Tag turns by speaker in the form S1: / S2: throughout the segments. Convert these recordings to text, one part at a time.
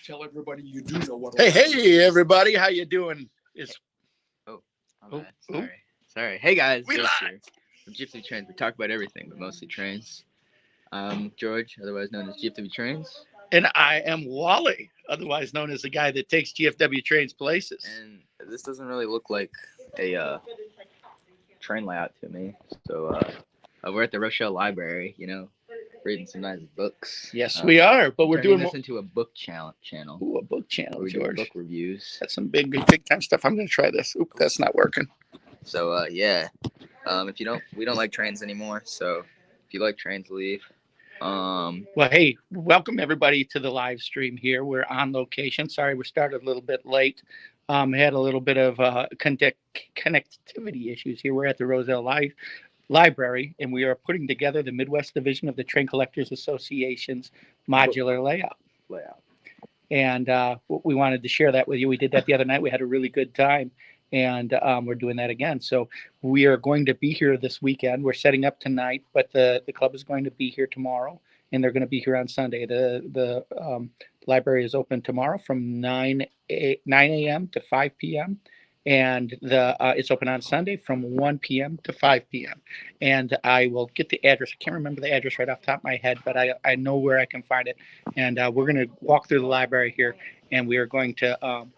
S1: Tell everybody you do know what.
S2: Hey, everybody, how you doing?
S3: Sorry. Hey, guys.
S2: We
S3: Josh
S2: live.
S3: here from GFW Trains. We talk about everything, but mostly trains. I'm George, otherwise known as GFW Trains.
S2: And I am Wally, otherwise known as the guy that takes GFW Trains places.
S3: And this doesn't really look like a train layout to me. So we're at the Roselle Library, reading some nice books.
S2: Yes, we are, but we're doing
S3: this into a book channel.
S2: Ooh, a book channel,
S3: we do
S2: George.
S3: book reviews.
S2: That's some big time stuff. I'm going to try this. Oop, that's not working.
S3: So if we don't like trains anymore. So if you like trains, leave.
S2: Well, hey, welcome everybody to the live stream here. We're on location. Sorry, we started a little bit late. Had a little bit of connectivity issues here. We're at the Roselle Library, and we are putting together the Midwest Division of the Train Collectors Association's modular layout. And we wanted to share that with you. We did that the other night. We had a really good time, and we're doing that again. So we are going to be here this weekend. We're setting up tonight, but the club is going to be here tomorrow, and they're going to be here on Sunday. The library is open tomorrow from 9 a.m. to 5 p.m. And it's open on Sunday from 1 p.m. to 5 p.m. And I will get the address. I can't remember the address right off the top of my head, but I know where I can find it. And we're going to walk through the library here, and we are going to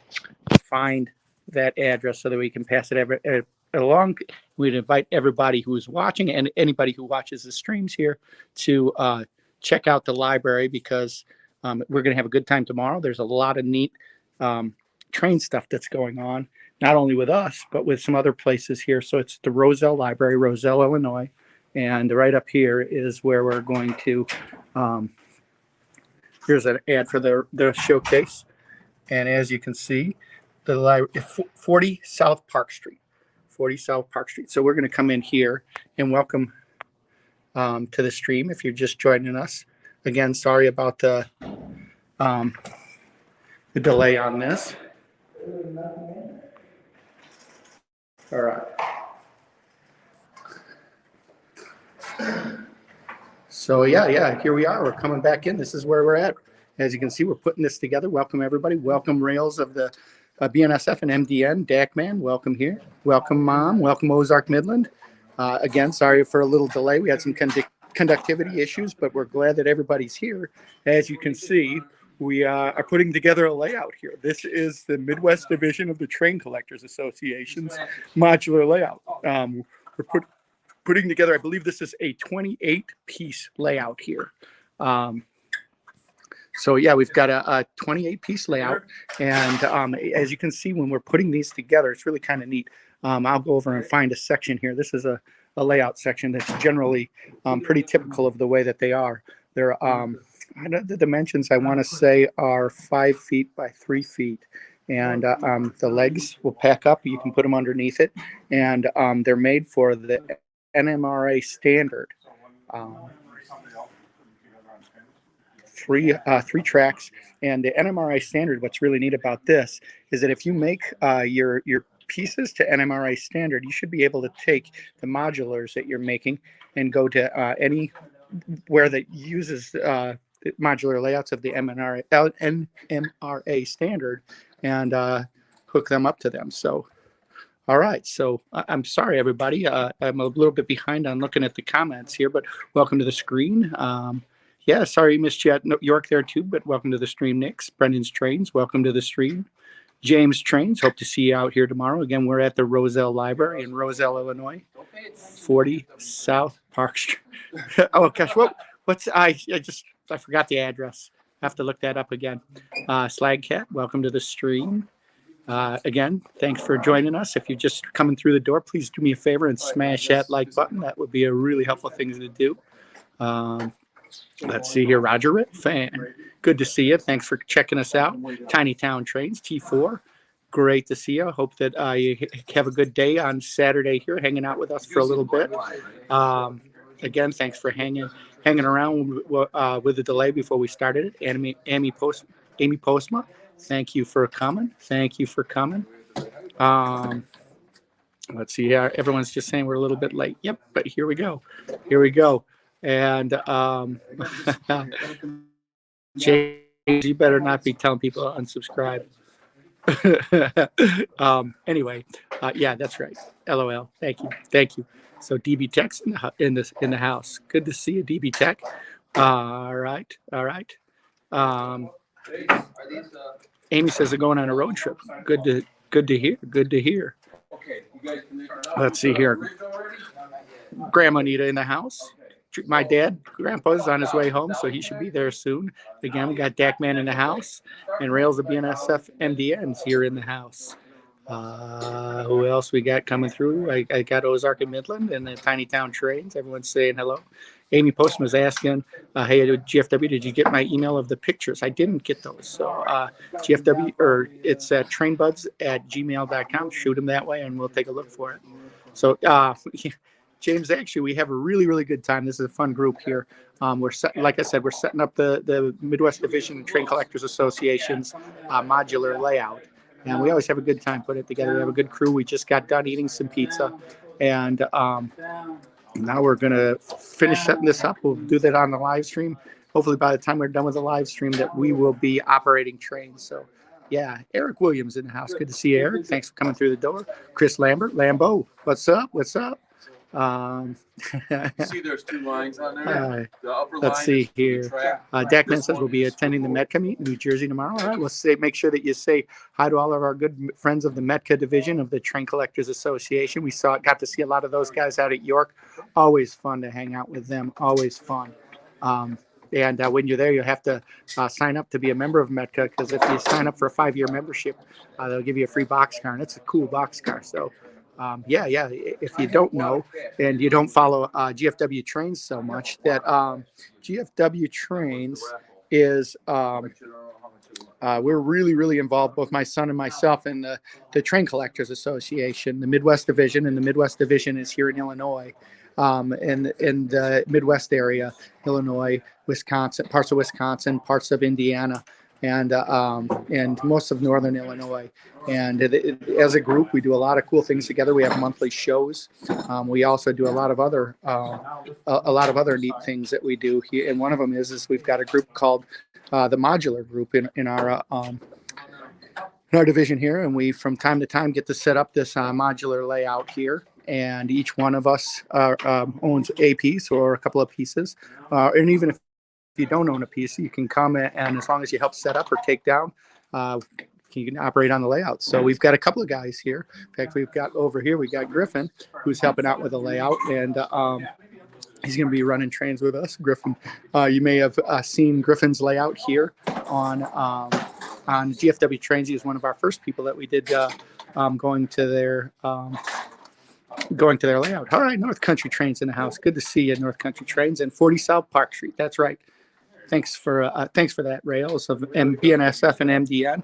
S2: find that address so that we can pass it along. We'd invite everybody who's watching and anybody who watches the streams here to check out the library, because we're going to have a good time tomorrow. There's a lot of neat train stuff that's going on, not only with us, but with some other places here. So it's the Roselle Library, Roselle, Illinois. And right up here is where we're going to, here's an ad for the showcase. And as you can see, the library, 40 South Park Street, 40 South Park Street. So we're going to come in here and welcome to the stream if you're just joining us. Again, sorry about the delay on this. All right. So yeah, here we are. We're coming back in. This is where we're at. As you can see, we're putting this together. Welcome everybody. Welcome Rails of the BNSF and MDN. DACman, welcome here. Welcome Mom. Welcome Ozark Midland. Again, sorry for a little delay. We had some conductivity issues, but we're glad that everybody's here. As you can see, we are putting together a layout here. This is the Midwest Division of the Train Collectors Association's modular layout. We're putting together, I believe this is a 28-piece layout here. So yeah, we've got a 28-piece layout, and as you can see, when we're putting these together, it's really kind of neat. I'll go over and find a section here. This is a layout section that's generally pretty typical of the way that they are. They're the dimensions I want to say are 5 feet by 3 feet, and the legs will pack up. You can put them underneath it, and they're made for the NMRA standard. Three tracks, and the NMRA standard. What's really neat about this is that if you make your pieces to NMRA standard, you should be able to take the modulars that you're making and go to anywhere that uses the modular layouts of the NMRA standard and hook them up to them. So, all right. So I'm sorry, everybody. I'm a little bit behind on looking at the comments here, but welcome to the screen. Yeah, sorry, missed you at York there too, but welcome to the stream, Nick's. Brendan's Trains, welcome to the stream. James Trains, hope to see you out here tomorrow. Again, we're at the Roselle Library in Roselle, Illinois, 40 South Park Street. Oh gosh, I forgot the address. I have to look that up again. Slagcat, welcome to the stream. Again, thanks for joining us. If you're just coming through the door, please do me a favor and smash that like button. That would be a really helpful thing to do. Let's see here, Roger Ritt, fan. Good to see you. Thanks for checking us out. Tiny Town Trains, T4. Great to see you. Hope that you have a good day on Saturday here, hanging out with us for a little bit. Again, thanks for hanging around with the delay before we started it. Amy Postma, thank you for coming. Let's see here. Everyone's just saying we're a little bit late. Yep, but here we go. And Jay You better not be telling people to unsubscribe. Anyway, yeah, that's right. LOL. Thank you. Thank you. So DB Tech's in the house. Good to see you, DB Tech. All right. All right. Amy says they're going on a road trip. Good to hear. Good to hear. Let's see here. Grandma Nita in the house. My dad, Grandpa's on his way home, so he should be there soon. Again, we got Dakman in the house, and Rails of BNSF MDN's here in the house. Who else we got coming through? I got Ozark and Midland and the Tiny Town Trains. Everyone's saying hello. Amy Postman was asking, hey, GFW, did you get my email of the pictures? I didn't get those. So GFW, or it's trainbuds@gmail.com. Shoot them that way, and we'll take a look for it. So James, actually, we have a really, really good time. This is a fun group here. Like I said, we're setting up the Midwest Division Train Collectors Association's modular layout. And we always have a good time putting it together. We have a good crew. We just got done eating some pizza. And now we're going to finish setting this up. We'll do that on the live stream. Hopefully by the time we're done with the live stream that we will be operating trains. So, yeah, Eric Williams in the house. Good to see you, Eric. Thanks for coming through the door. Chris Lambert, Lambo, what's up? What's up?
S1: See, there's 2 lines on there. The upper
S2: let's
S1: line
S2: see here. Dakman says we'll be attending the METCA meet in New Jersey tomorrow. All right, we'll make sure that you say hi to all of our good friends of the METCA division of the Train Collectors Association. We got to see a lot of those guys out at York. Always fun to hang out with them. Always fun. And when you're there, you have to sign up to be a member of METCA, because if you sign up for a 5-year membership, they'll give you a free boxcar, and it's a cool boxcar. So. Yeah. If you don't know and you don't follow GFW Trains so much, that GFW Trains is we're really, really involved, both my son and myself, in the Train Collectors Association, the Midwest Division, and the Midwest Division is here in Illinois, in the Midwest area, Illinois, Wisconsin, parts of Wisconsin, parts of Indiana, and most of northern Illinois. And as a group, we do a lot of cool things together. We have monthly shows. We also do a lot of other neat things that we do here. And one of them is we've got a group called the Modular Group in our division here, and we from time to time get to set up this modular layout here. And each one of us owns a piece or a couple of pieces, and even if you don't own a piece, you can come and as long as you help set up or take down, you can operate on the layout. So we've got a couple of guys here. In fact, we got Griffin, who's helping out with the layout, and he's going to be running trains with us. Griffin, you may have seen Griffin's layout here on GFW Trains. He was one of our first people that we did going to their layout. All right, North Country Trains in the house. Good to see you, North Country Trains, and 40 South Park Street. That's right. Thanks for that, Rails of BNSF and MDN.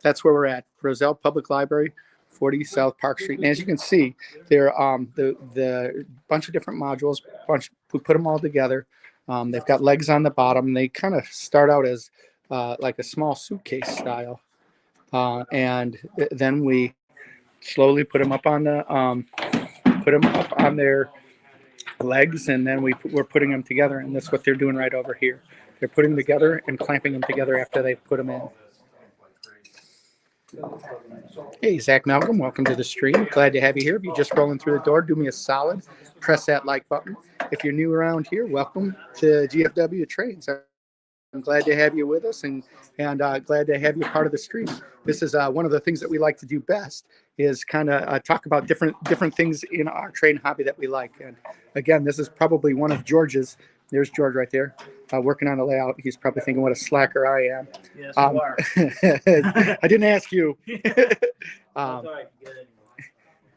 S2: That's where we're at. Roselle Public Library, 40 South Park Street. And as you can see, there the bunch of different modules. We put them all together. They've got legs on the bottom. They kind of start out as like a small suitcase style, and then we slowly put them up on their legs, and then we're putting them together, and that's what they're doing right over here. They're putting them together and clamping them together after they put them in. Hey, Zach Malcolm, welcome to the stream. Glad to have you here. If you're just rolling through the door, do me a solid, press that like button. If you're new around here, welcome to GFW Trains. I'm glad to have you with us, and glad to have you part of the stream. This is one of the things that we like to do best, is kind of talk about different things in our train hobby that we like. And again, this is probably one of George's. There's George right there, working on the layout. He's probably thinking what a slacker I am.
S4: Yes, you are.
S2: I didn't ask you.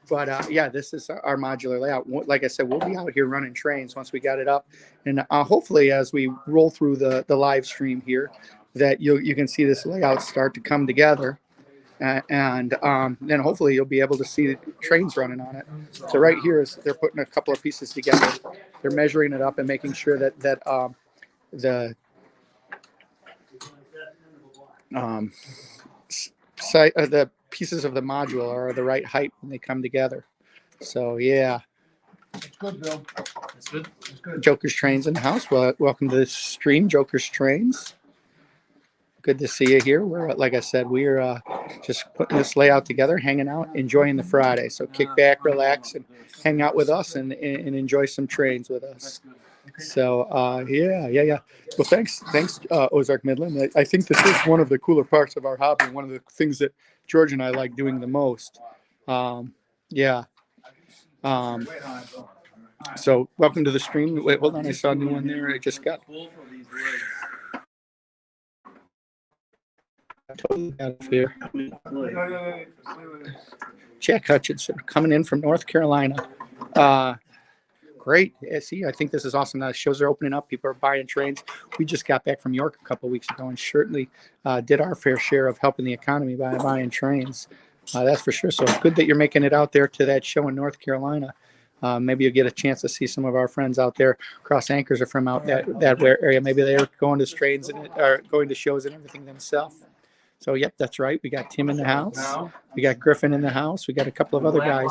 S2: But yeah, this is our modular layout. Like I said, we'll be out here running trains once we got it up, and hopefully, as we roll through the live stream here, that you can see this layout start to come together, and then hopefully you'll be able to see the trains running on it. So right here is they're putting a couple of pieces together. They're measuring it up and making sure that the pieces of the module are the right height when they come together. So yeah.
S1: It's good, Bill. It's good.
S2: Joker's Trains in the house. Well, welcome to the stream, Joker's Trains. Good to see you here. We're, like I said, we're just putting this layout together, hanging out, enjoying the Friday. So kick back, relax, and hang out with us and enjoy some trains with us. So yeah. Well, thanks, Ozark Midland. I think this is one of the cooler parts of our hobby. One of the things that George and I like doing the most. Yeah. So welcome to the stream. Wait, hold on. I saw a new one there. I just got. Totally out of here. Jack Hutchinson coming in from North Carolina. Great. Yeah, see, I think this is awesome. Now shows are opening up. People are buying trains. We just got back from York a couple of weeks ago and certainly did our fair share of helping the economy by buying trains. That's for sure. So it's good that you're making it out there to that show in North Carolina. Maybe you'll get a chance to see some of our friends out there. Cross Anchors are from out that area. Maybe they're going to trains and or going to shows and everything themselves. So, yep, that's right. We got Tim in the house. We got Griffin in the house. We got a couple of other guys.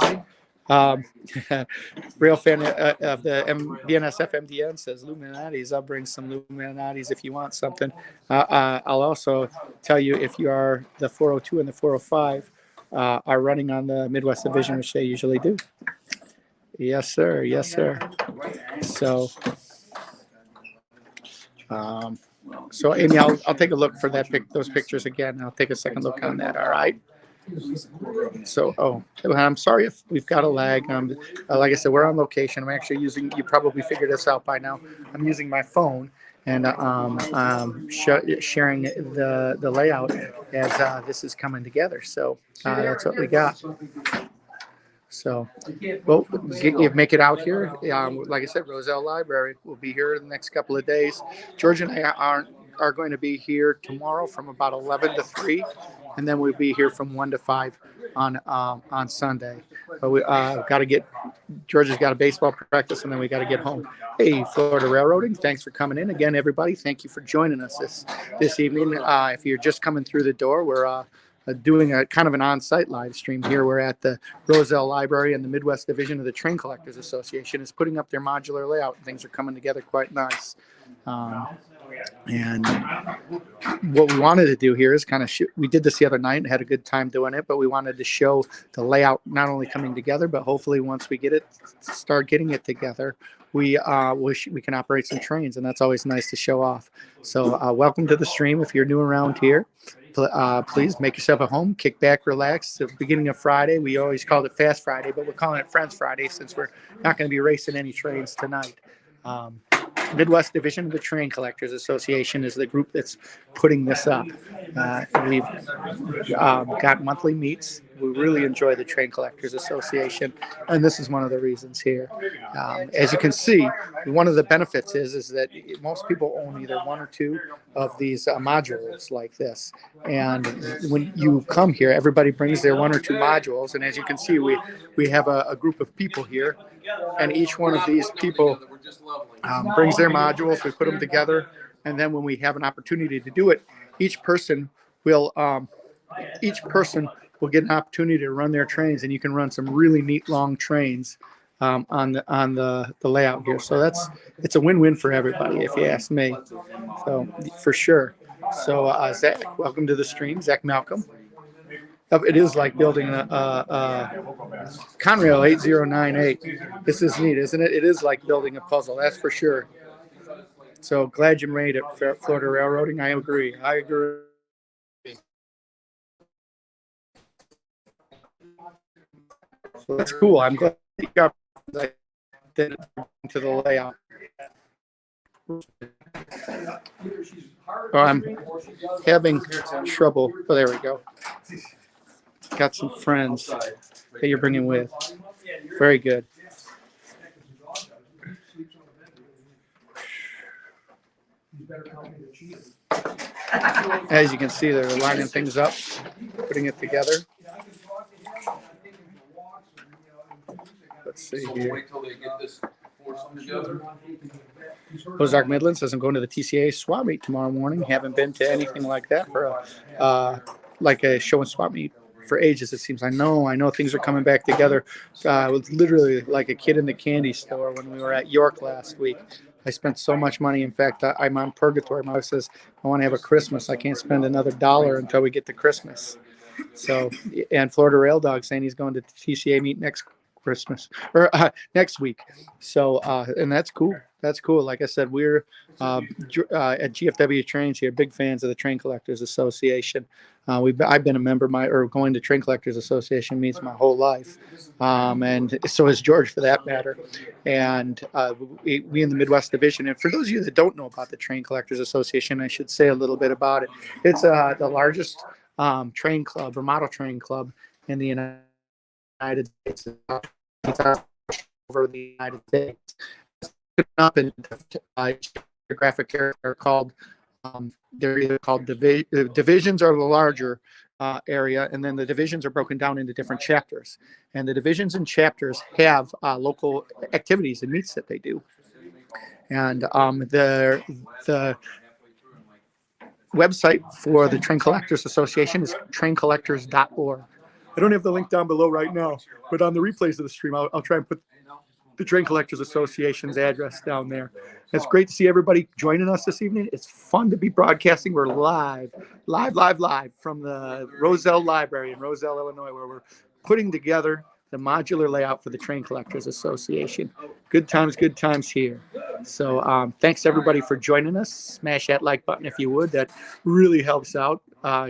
S2: Real fan of the BNSF MDN says Illuminatis. I'll bring some Illuminatis if you want something. I'll also tell you if you are the 402 and the 405 are running on the Midwest Division, which they usually do. Yes, sir. Yes, sir. So, so Amy, I'll take a look for those pictures again. I'll take a second look on that. All right. So, I'm sorry if we've got a lag. Like I said, we're on location. I'm actually using. You probably figured this out by now. I'm using my phone and sharing the layout as this is coming together. So that's what we got. So, well, you make it out here. Like I said, Roselle Library will be here in the next couple of days. George and I are going to be here tomorrow from about 11 to 3, and then we'll be here from 1 to 5 on Sunday. But we got to get George has got a baseball practice, and then we got to get home. Hey, Florida Railroading, thanks for coming in again, everybody. Thank you for joining us this evening. If you're just coming through the door, we're doing a kind of an on-site live stream here. We're at the Roselle Library, and the Midwest Division of the Train Collectors Association is putting up their modular layout, and things are coming together quite nice. And what we wanted to do here is kind of we did this the other night and had a good time doing it, but we wanted to show the layout not only coming together, but hopefully once we start getting it together, we can operate some trains, and that's always nice to show off. So welcome to the stream. If you're new around here, please make yourself at home, kick back, relax. At the beginning of Friday, we always called it Fast Friday, but we're calling it Friends Friday since we're not going to be racing any trains tonight. Midwest Division of the Train Collectors Association is the group that's putting this up. We've got monthly meets. We really enjoy the Train Collectors Association, and this is one of the reasons here. As you can see, one of the benefits is that most people own either one or two of these modules like this. And when you come here, everybody brings their one or two modules, and as you can see, we have a group of people here, and each one of these people brings their modules. We put them together, and then when we have an opportunity to do it, each person will get an opportunity to run their trains, and you can run some really neat long trains on the layout here. So it's a win-win for everybody, if you ask me. So for sure. So Zach, welcome to the stream, Zach Malcolm. It is like building a Conrail 8098. This is neat, isn't it? It is like building a puzzle, that's for sure. So glad you made it, Florida Railroading. I agree. So that's cool. I'm glad you got to the layout. I'm having trouble. Oh, there we go. Got some friends that you're bringing with. Very good. As you can see, they're lining things up, putting it together. Let's see here. Ozark Midland says I'm going to the TCA swap meet tomorrow morning. Haven't been to anything like that for like a show and swap meet for ages, it seems. I know things are coming back together. I was literally like a kid in the candy store when we were at York last week. I spent so much money. In fact, I'm on purgatory. My wife says, I want to have a Christmas. I can't spend another $1 until we get to Christmas. So, and Florida Rail Dog saying he's going to TCA meet next Christmas or next week. So, and that's cool. That's cool. Like I said, we're at GFW Trains here, big fans of the Train Collectors Association. I've been a member going to Train Collectors Association meets my whole life, and so is George for that matter. And we in the Midwest Division. And for those of you that don't know about the Train Collectors Association, I should say a little bit about it. It's the largest train club or model train club in the United States, over the United States. Up in geographic area are called they're either called divisions are the larger area, and then the divisions are broken down into different chapters, and the divisions and chapters have local activities and meets that they do. And the website for the Train Collectors Association is traincollectors.org. I don't have the link down below right now, but on the replays of the stream, I'll try and put the Train Collectors Association's address down there. It's great to see everybody joining us this evening. It's fun to be broadcasting. We're live from the Roselle Library in Roselle, Illinois, where we're putting together the modular layout for the Train Collectors Association. Good times here. So thanks everybody for joining us. Smash that like button if you would. That really helps out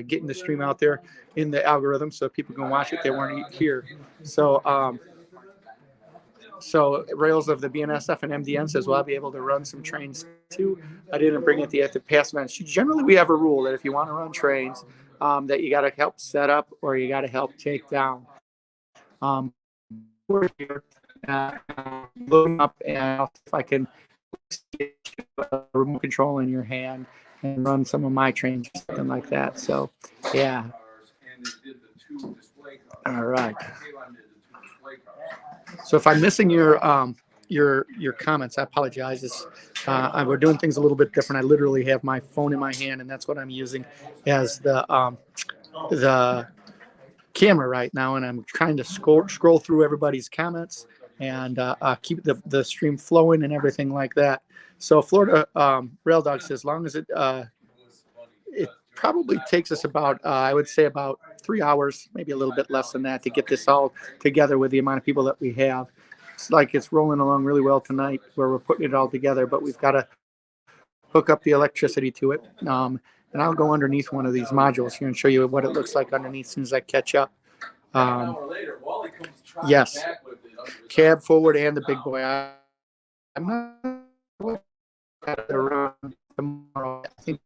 S2: getting the stream out there in the algorithm so people can watch it. They weren't here. So Rails of the BNSF and MDN says, well, I'll be able to run some trains too. I didn't bring it at the past events. Generally, we have a rule that if you want to run trains, that you got to help set up or you got to help take down. We're here looking up, and if I can get a remote control in your hand and run some of my trains, something like that. So, yeah. All right. So if I'm missing your comments, I apologize. We're doing things a little bit different. I literally have my phone in my hand, and that's what I'm using as the camera right now. And I'm trying to scroll through everybody's comments and keep the stream flowing and everything like that. So Florida Rail Dog says, as long as it probably takes us about, I would say about 3 hours, maybe a little bit less than that, to get this all together with the amount of people that we have. It's like it's rolling along really well tonight where we're putting it all together, but we've got to hook up the electricity to it. And I'll go underneath one of these modules here and show you what it looks like underneath as soon as I catch up. Yes, cab forward and the big boy. I'm not around tomorrow. I think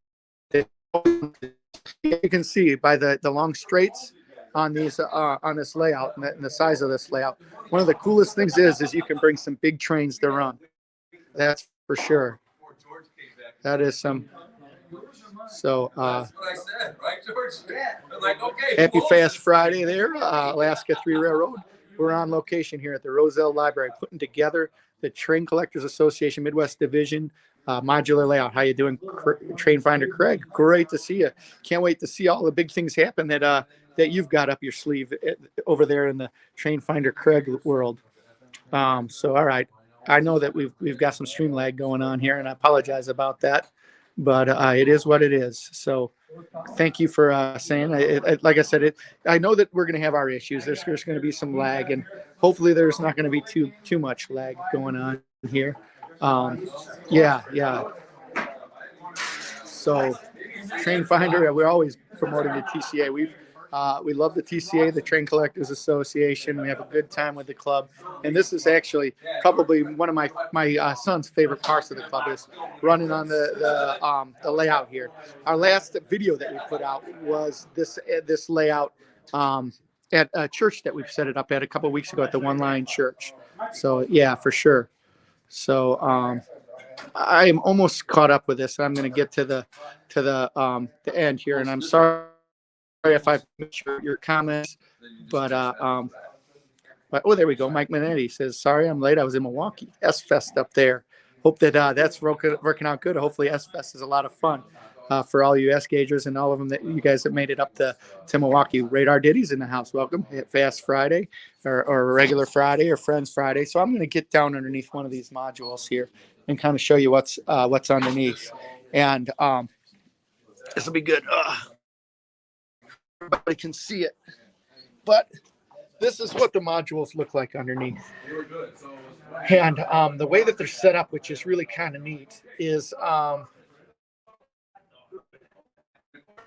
S2: you can see by the long straights on these on this layout and the size of this layout. One of the coolest things is you can bring some big trains to run. That's for sure. That is some. So happy Fast Friday there, Alaska 3 Railroad. We're on location here at the Roselle Library, putting together the Train Collectors Association Midwest Division modular layout. How you doing, Train Finder Craig? Great to see you. Can't wait to see all the big things happen that you've got up your sleeve over there in the Train Finder Craig world. So all right, I know that we've got some stream lag going on here, and I apologize about that, but it is what it is. So thank you for saying. Like I said, I know that we're going to have our issues. There's going to be some lag, and hopefully there's not going to be too much lag going on here. Yeah. So Train Finder, we're always promoting the TCA. We love the TCA, the Train Collectors Association. We have a good time with the club, and this is actually probably one of my son's favorite parts of the club is running on the layout here. Our last video that we put out was this layout at a church that we've set it up at a couple of weeks ago at the One Line Church. So yeah, for sure. So I'm almost caught up with this. I'm going to get to the end here, and I'm sorry if I missed your comments, but oh, there we go. Mike Manetti says, sorry I'm late. I was in Milwaukee. S-Fest up there. Hope that that's working out good. Hopefully S-Fest is a lot of fun for all you S-Gagers and all of them that you guys that made it up to Milwaukee. Radar Diddy's in the house. Welcome. Fast Friday or regular Friday or Friends Friday. So I'm going to get down underneath one of these modules here and kind of show you what's underneath. And this will be good. Everybody can see it, but this is what the modules look like underneath. And the way that they're set up, which is really kind of neat, is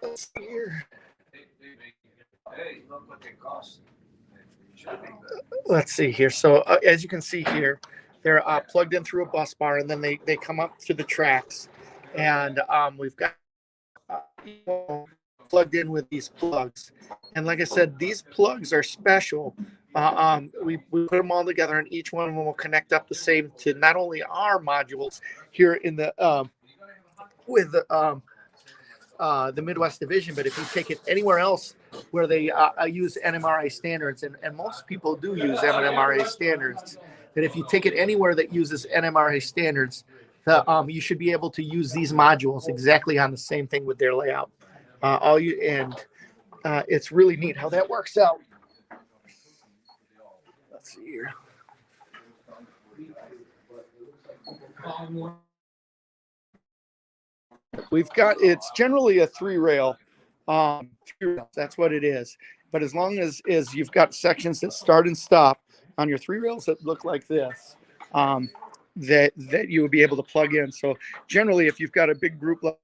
S2: let's see here. Let's see here. So as you can see here, they're plugged in through a bus bar, and then they come up to the tracks, and we've got plugged in with these plugs. And like I said, these plugs are special. We put them all together, and each one of them will connect up the same to not only our modules here in the with the Midwest Division, but if you take it anywhere else where they use NMRA standards, and most people do use NMRA standards, that if you take it anywhere that uses NMRA standards, you should be able to use these modules exactly on the same thing with their layout. It's really neat how that works out. Let's see here. It's generally a three rail. That's what it is. But as long as you've got sections that start and stop on your three rails that look like this, that you will be able to plug in. So generally, if you've got a big group like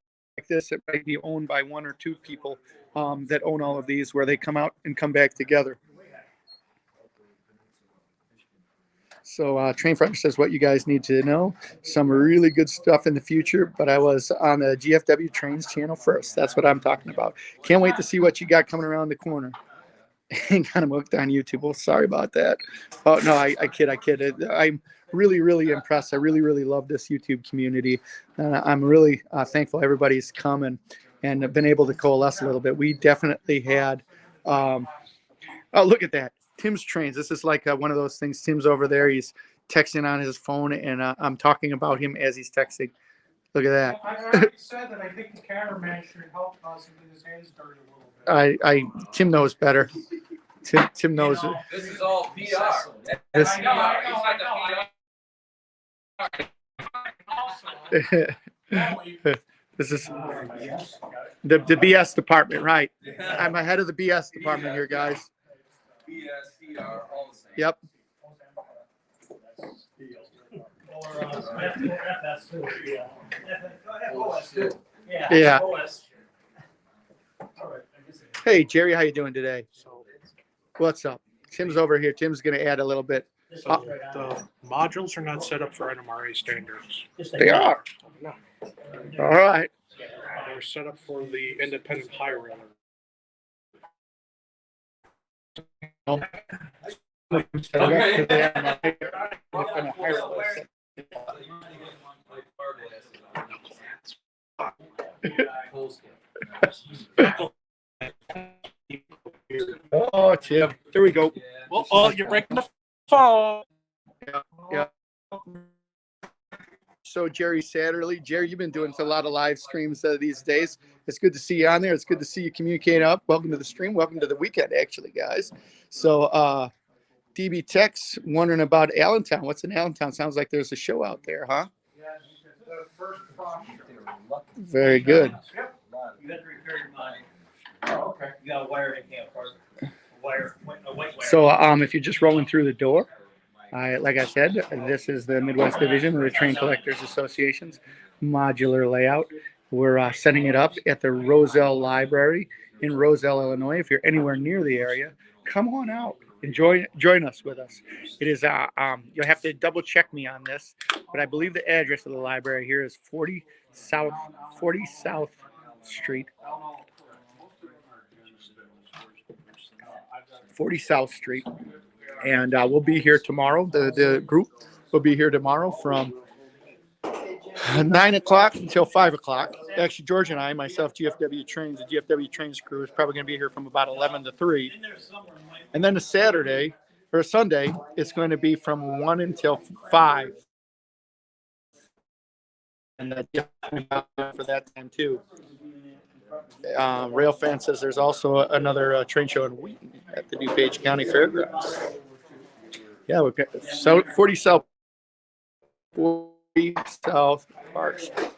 S2: this, it might be owned by one or two people that own all of these, where they come out and come back together. So Train Finder says what you guys need to know. Some really good stuff in the future, but I was on the GFW Trains channel first. That's what I'm talking about. Can't wait to see what you got coming around the corner. And kind of hooked on YouTube. Well, sorry about that. Oh, no, I kid. I'm really, really impressed. I really, really love this YouTube community. I'm really thankful everybody's come and have been able to coalesce a little bit. We definitely had, oh, look at that. Tim's Trains. This is like one of those things. Tim's over there. He's texting on his phone, and I'm talking about him as he's texting. Look at that.
S4: I already said that I think the cameraman should help us and get his hands dirty a little bit.
S2: Tim knows better. Tim knows it.
S1: This is all PR.
S2: This, this is the BS department, right? I'm ahead of the BS department here, guys.
S1: BS, PR, all the same.
S2: Yep. Yeah. Hey, Jerry, how you doing today? What's up? Tim's over here. Tim's going to add a little bit.
S4: So the modules are not set up for NMRA standards.
S2: They are.
S4: No,
S2: All right.
S4: they're set up for the independent high railer.
S2: Oh, Tim. Here we go.
S4: Well, oh, you're breaking the phone.
S2: Yeah. So Jerry Satterley, Jerry, you've been doing a lot of live streams these days. It's good to see you on there. It's good to see you communicate up. Welcome to the stream. Welcome to the weekend, actually, guys. So DB Tech's wondering about Allentown. What's in Allentown? Sounds like there's a show out there, huh? Very good.
S5: You have to repair your mind. Oh, okay. You got a wire in camp, a white wire.
S2: So if you're just rolling through the door, like I said, this is the Midwest Division of the Train Collectors Association's modular layout. We're setting it up at the Roselle Library in Roselle, Illinois. If you're anywhere near the area, come on out and join us with us. It is you'll have to double check me on this, but I believe the address of the library here is 40 South Street. 40 South Street. And we'll be here tomorrow. The group will be here tomorrow from 9 o'clock until 5 o'clock. Actually, George and I, myself, GFW Trains, the GFW Trains crew is probably going to be here from about 11 to 3. And then Sunday, it's going to be from 1 until 5. And for that time, too. Railfan says there's also another train show in Wheaton at the DuPage County Fairgrounds. Yeah, we've got 40 South South Park Street.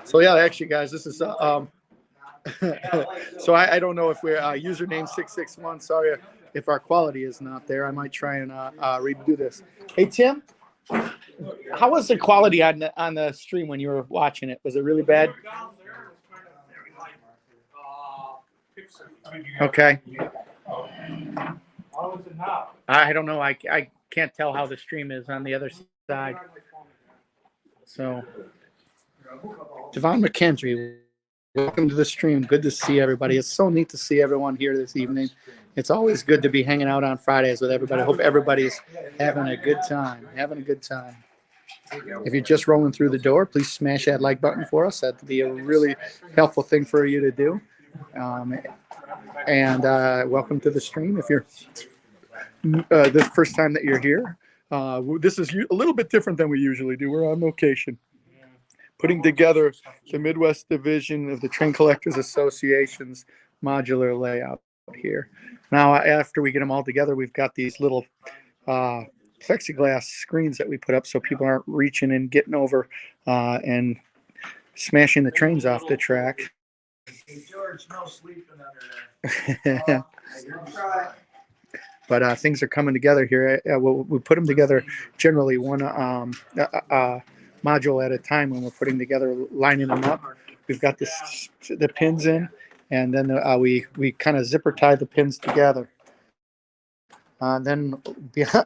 S2: So yeah, actually, guys, this is so I don't know if we're username 661. Sorry if our quality is not there. I might try and redo this. Hey Tim, how was the quality on the stream when you were watching it? Was it really bad? Okay. I don't know. I can't tell how the stream is on the other side. So, Devon McKendry, welcome to the stream. Good to see everybody. It's so neat to see everyone here this evening. It's always good to be hanging out on Fridays with everybody. I hope everybody's having a good time. If you're just rolling through the door, please smash that like button for us. That'd be a really helpful thing for you to do. And welcome to the stream. If you're the first time that you're here, this is a little bit different than we usually do. We're on location, putting together the Midwest Division of the Train Collectors Association's modular layout here. Now, after we get them all together, we've got these little plexiglass screens that we put up so people aren't reaching and getting over and smashing the trains off the track.
S5: George, no sleeping under there.
S2: But things are coming together here. We put them together generally one module at a time when we're putting together, lining them up. We've got the pins in, and then we kind of zipper tie the pins together. Then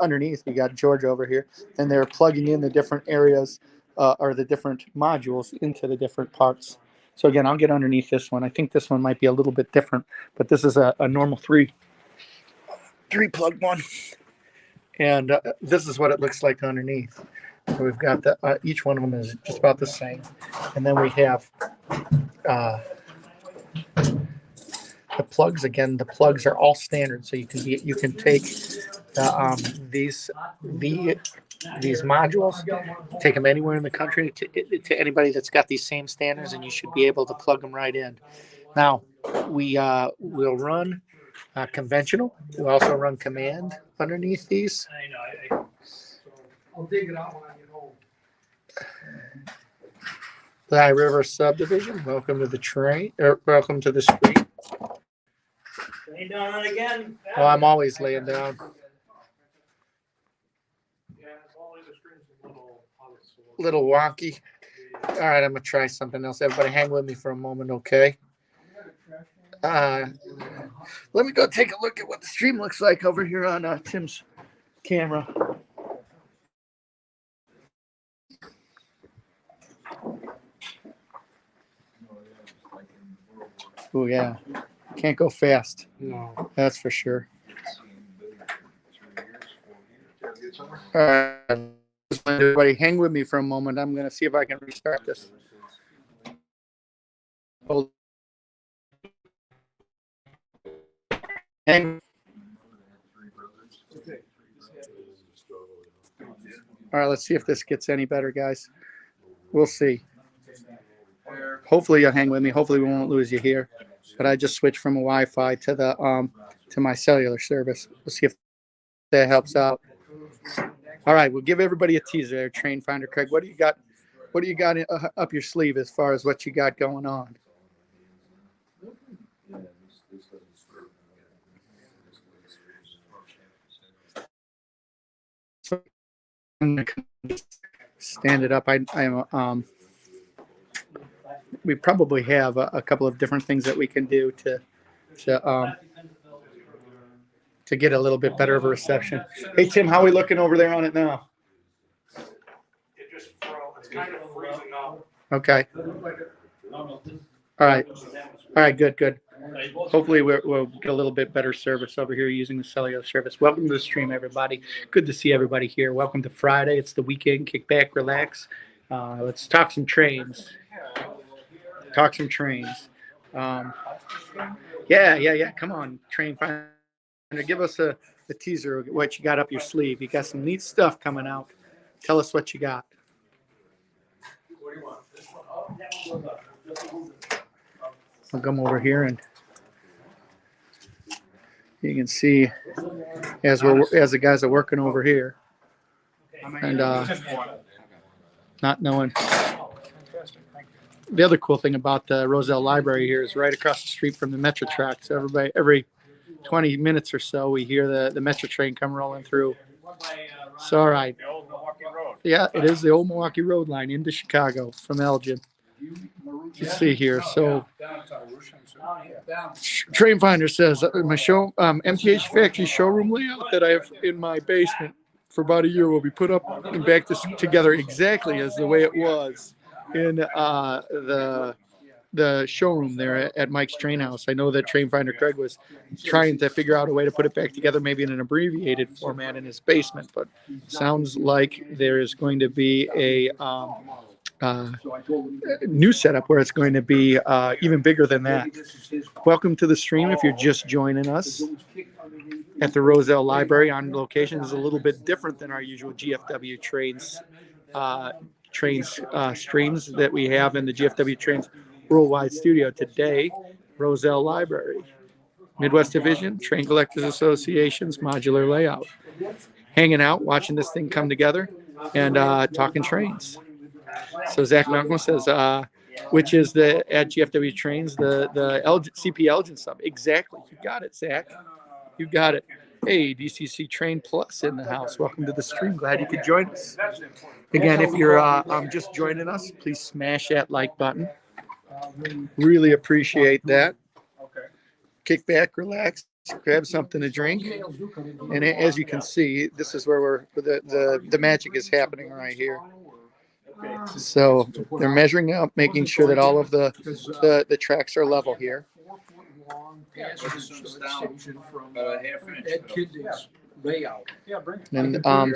S2: underneath, we got George over here, and they're plugging in the different areas or the different modules into the different parts. So again, I'll get underneath this one. I think this one might be a little bit different, but this is a normal three plug one, and this is what it looks like underneath. So we've got each one of them is just about the same, and then we have the plugs. Again, the plugs are all standard, so you can take these modules, take them anywhere in the country to anybody that's got these same standards, and you should be able to plug them right in. Now we'll run conventional. We'll also run command underneath these.
S5: I know.
S4: I'll dig it out when I get home.
S2: Lehigh River Subdivision. Welcome to the train. Welcome to the street.
S5: Lay down again.
S2: Oh, I'm always laying down.
S4: Yeah, well, the screen's a
S2: Little wonky. All right, I'm gonna try something else. Everybody, hang with me for a moment, okay? Let me go take a look at what the stream looks like over here on Tim's camera. Oh yeah, can't go fast.
S4: No.
S2: That's for sure. All right, everybody, hang with me for a moment. I'm gonna see if I can restart this. Hold. Hang. All right, let's see if this gets any better, guys. We'll see. Hopefully you'll hang with me. Hopefully we won't lose you here. But I just switched from a Wi-Fi to the to my cellular service. We'll see if that helps out. All right, we'll give everybody a teaser there, Train Finder Craig. What do you got? What do you got up your sleeve as far as what you got going on? So I'm gonna stand it up. We probably have a couple of different things that we can do to get a little bit better of a reception. Hey Tim, how are we looking over there on it now?
S4: It just froze. It's kind of freezing up.
S2: Okay. All right. Good. Hopefully we'll get a little bit better service over here using the cellular service. Welcome to the stream, everybody. Good to see everybody here. Welcome to Friday. It's the weekend. Kick back, relax. Let's talk some trains. Yeah. Come on, Train Finder. Give us a teaser of what you got up your sleeve. You got some neat stuff coming out. Tell us what you got. I'll come over here and you can see as the guys are working over here, and not knowing. The other cool thing about the Roselle Library here is right across the street from the Metro track. So every 20 minutes or so, we hear the Metro train come rolling through. So, all right.
S4: The old Milwaukee Road.
S2: Yeah, it is the old Milwaukee Road line into Chicago from Elgin. Let's see here. So, Train Finder says my show MTH factory showroom layout that I have in my basement for about a year will be put up and back together exactly as the way it was in the showroom there at Mike's Train House. I know that Train Finder Craig was trying to figure out a way to put it back together, maybe in an abbreviated format in his basement, but sounds like there is going to be a new setup where it's going to be even bigger than that. Welcome to the stream. If you're just joining us at the Roselle Library, on location is a little bit different than our usual GFW Trains streams that we have in the GFW Trains Worldwide Studio. Today, Roselle Library, Midwest Division, Train Collectors Association's modular layout. Hanging out, watching this thing come together, and talking trains. So Zach Malcolm says, which is at GFW Trains, the CP Elgin sub. Exactly. You got it, Zach. You got it. Hey, DCC Train Plus in the house. Welcome to the stream. Glad you could join us. Again, if you're just joining us, please smash that like button. Really appreciate that. Kick back, relax, grab something to drink. And as you can see, this is where the magic is happening right here. So they're measuring up, making sure that all of the tracks are level here. And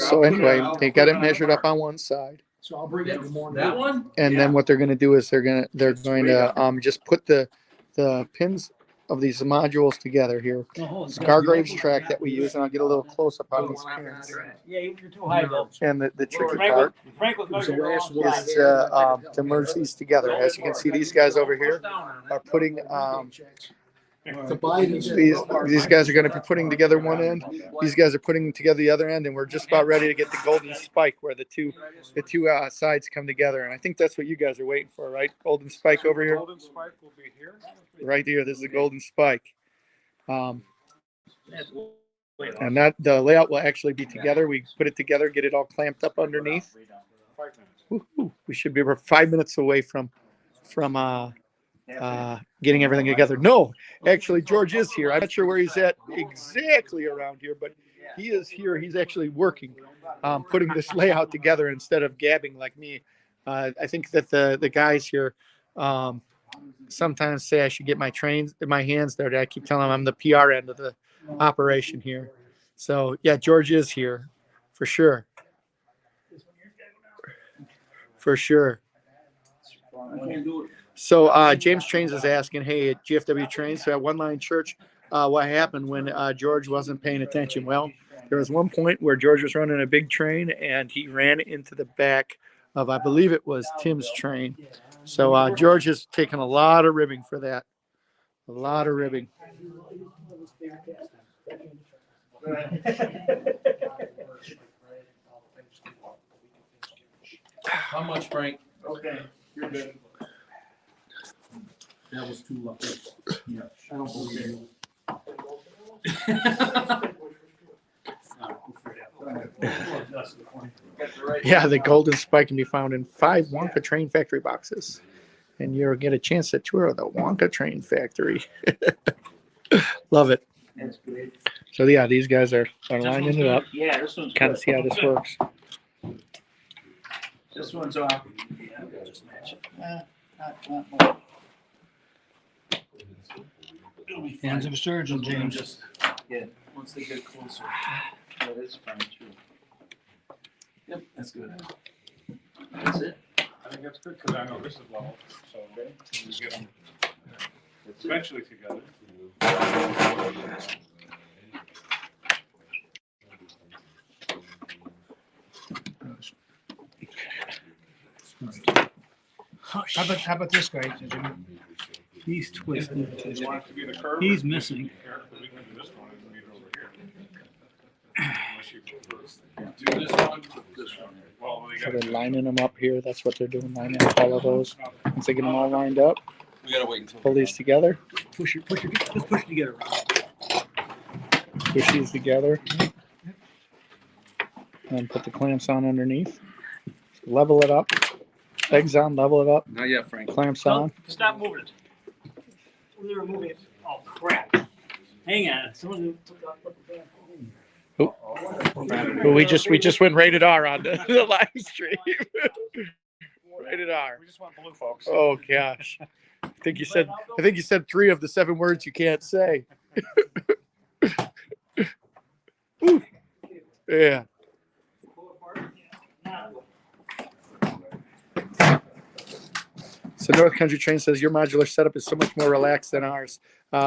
S2: so anyway, they got it measured up on one side.
S1: So I'll bring it tomorrow. That one?
S2: And then what they're going to do is they're going to just put the pins of these modules together here. It's Gargrave's track that we use, and I'll get a little close up on these pins.
S5: Yeah, you're too high, Bill.
S2: And the tricky part
S5: was
S2: is to merge these together. As you can see, these guys over here are putting these guys are going to be putting together one end. These guys are putting together the other end, and we're just about ready to get the golden spike where the two sides come together. And I think that's what you guys are waiting for, right? Golden spike over here.
S4: Golden spike will be here.
S2: Right here. This is the golden spike. And that the layout will actually be together. We put it together, get it all clamped up underneath. Woo-hoo. We should be about 5 minutes away from getting everything together. No, actually, George is here. I'm not sure where he's at exactly around here, but he is here. He's actually working, putting this layout together instead of gabbing like me. I think that the guys here sometimes say I should get my hands there. I keep telling them I'm the PR end of the operation here. So yeah, George is here for sure. For sure. So James Trains is asking, hey, at GFW Trains, so at One Line Church, what happened when George wasn't paying attention? Well, there was one point where George was running a big train and he ran into the back of, I believe it was Tim's train. So George has taken a lot of ribbing for that. A lot of ribbing.
S1: How much, Frank?
S4: Okay, you're good. That was too lucky. Yeah, I don't believe you.
S2: Yeah, the golden spike can be found in 5 Wonka Train Factory boxes. And you'll get a chance to tour the Wonka Train Factory. Love it. So yeah, these guys are lining it up.
S5: Yeah, this one's
S2: Kind of see how this works.
S5: This one's off.
S4: Hands of a surgeon, James.
S1: Yeah, once they get closer.
S5: That is fine too.
S1: Yep, that's good.
S5: That's it.
S4: I think that's good because I know this is level. So we get them eventually together. How about this guy? He's twisted.
S1: You want it to be the curve?
S4: He's missing.
S1: Here, we can do this one and meet it over here. Do this one, this one.
S2: So they're lining them up here. That's what they're doing, lining up all of those. Once they get them all lined up,
S1: We gotta wait until.
S2: pull these together,
S5: Push it together.
S2: push these together, and put the clamps on underneath. Level it up. Pegs on, level it up,
S1: Not yet, Frank.
S2: clamps on.
S5: Stop moving it. We were moving it. Oh, crap. Hang on. Someone took out the damn.
S2: Well, we just went rated R on the live stream. Rated R.
S4: We just want blue, folks.
S2: Oh gosh. I think you said 3 of the 7 words you can't say. Ooh. Yeah. So North Country Train says your modular setup is so much more relaxed than ours.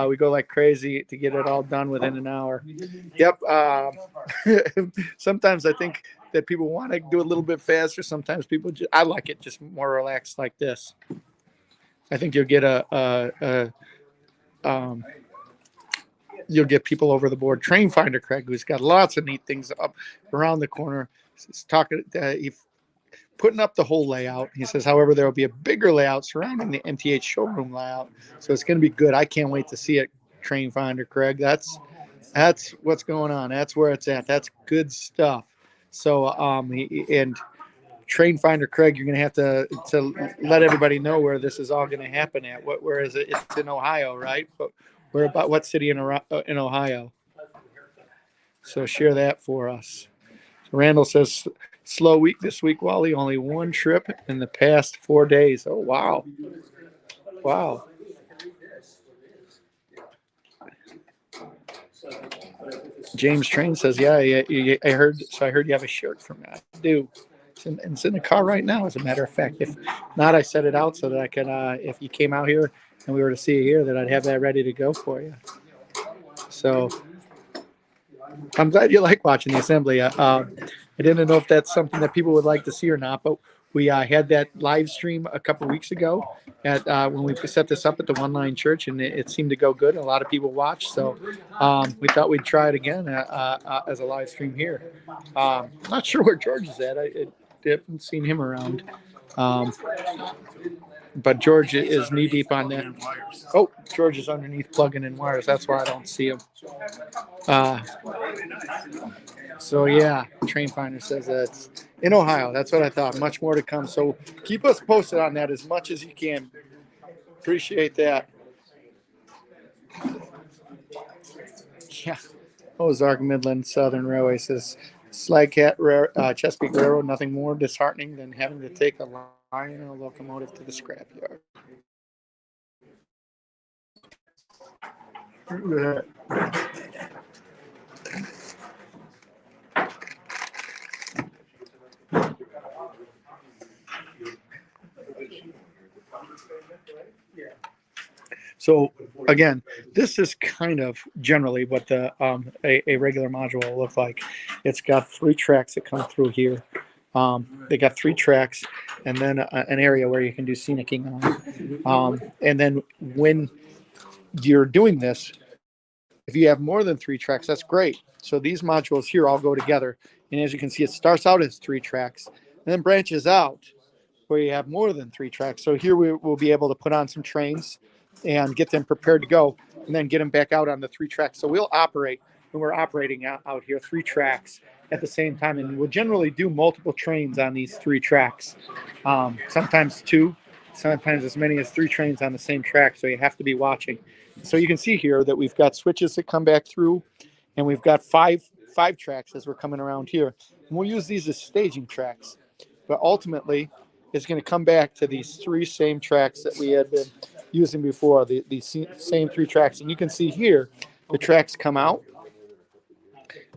S2: We go like crazy to get it all done within an hour. Yep. Sometimes I think that people want to do it a little bit faster. Sometimes people I like it just more relaxed like this. I think you'll get you'll get people over the board. Train Finder Craig, who's got lots of neat things up around the corner, is talking. Putting up the whole layout. He says, however, there will be a bigger layout surrounding the MTH showroom layout. So it's going to be good. I can't wait to see it, Train Finder Craig. That's what's going on. That's where it's at. That's good stuff. So, and Train Finder Craig, you're going to have to let everybody know where this is all going to happen at. Where is it? It's in Ohio, right? But we're about what city in Ohio? So share that for us. So Randall says, slow week this week, Wally. Only 1 trip in the past 4 days. Oh, wow. Wow. James Train says, yeah, I heard you have a shirt from that. I do. It's in the car right now, as a matter of fact. If not, I set it out so that I can, if you came out here and we were to see you here, that I'd have that ready to go for you. So I'm glad you like watching the assembly. I didn't know if that's something that people would like to see or not, but we had that live stream a couple weeks ago at when we set this up at the One Line Church, and it seemed to go good. A lot of people watched, so we thought we'd try it again as a live stream here. Not sure where George is at. I haven't seen him around. But George is knee deep on that. Oh, George is underneath plugging in wires. That's why I don't see him. So yeah, Train Finder says it's in Ohio. That's what I thought. Much more to come. So keep us posted on that as much as you can. Appreciate that. Yeah. Ozark Midland Southern Railway says Slagcat Chesapeake Railroad, nothing more disheartening than having to take a line and a locomotive to the scrapyard. So again, this is kind of generally what the a regular module will look like. It's got 3 tracks that come through here. They got 3 tracks, and then an area where you can do scenicking on. And then when you're doing this, if you have more than 3 tracks, that's great. So these modules here all go together. And as you can see, it starts out as 3 tracks and then branches out where you have more than 3 tracks. So here we will be able to put on some trains and get them prepared to go, and then get them back out on the 3 tracks. So we'll operate, when we're operating out here, 3 tracks at the same time. And we'll generally do multiple trains on these 3 tracks. Sometimes 2, sometimes as many as 3 trains on the same track. So you have to be watching. So you can see here that we've got switches that come back through, and we've got five tracks as we're coming around here. And we'll use these as staging tracks. But ultimately, it's going to come back to these 3 same tracks that we had been using before, the same 3 tracks. And you can see here, the tracks come out,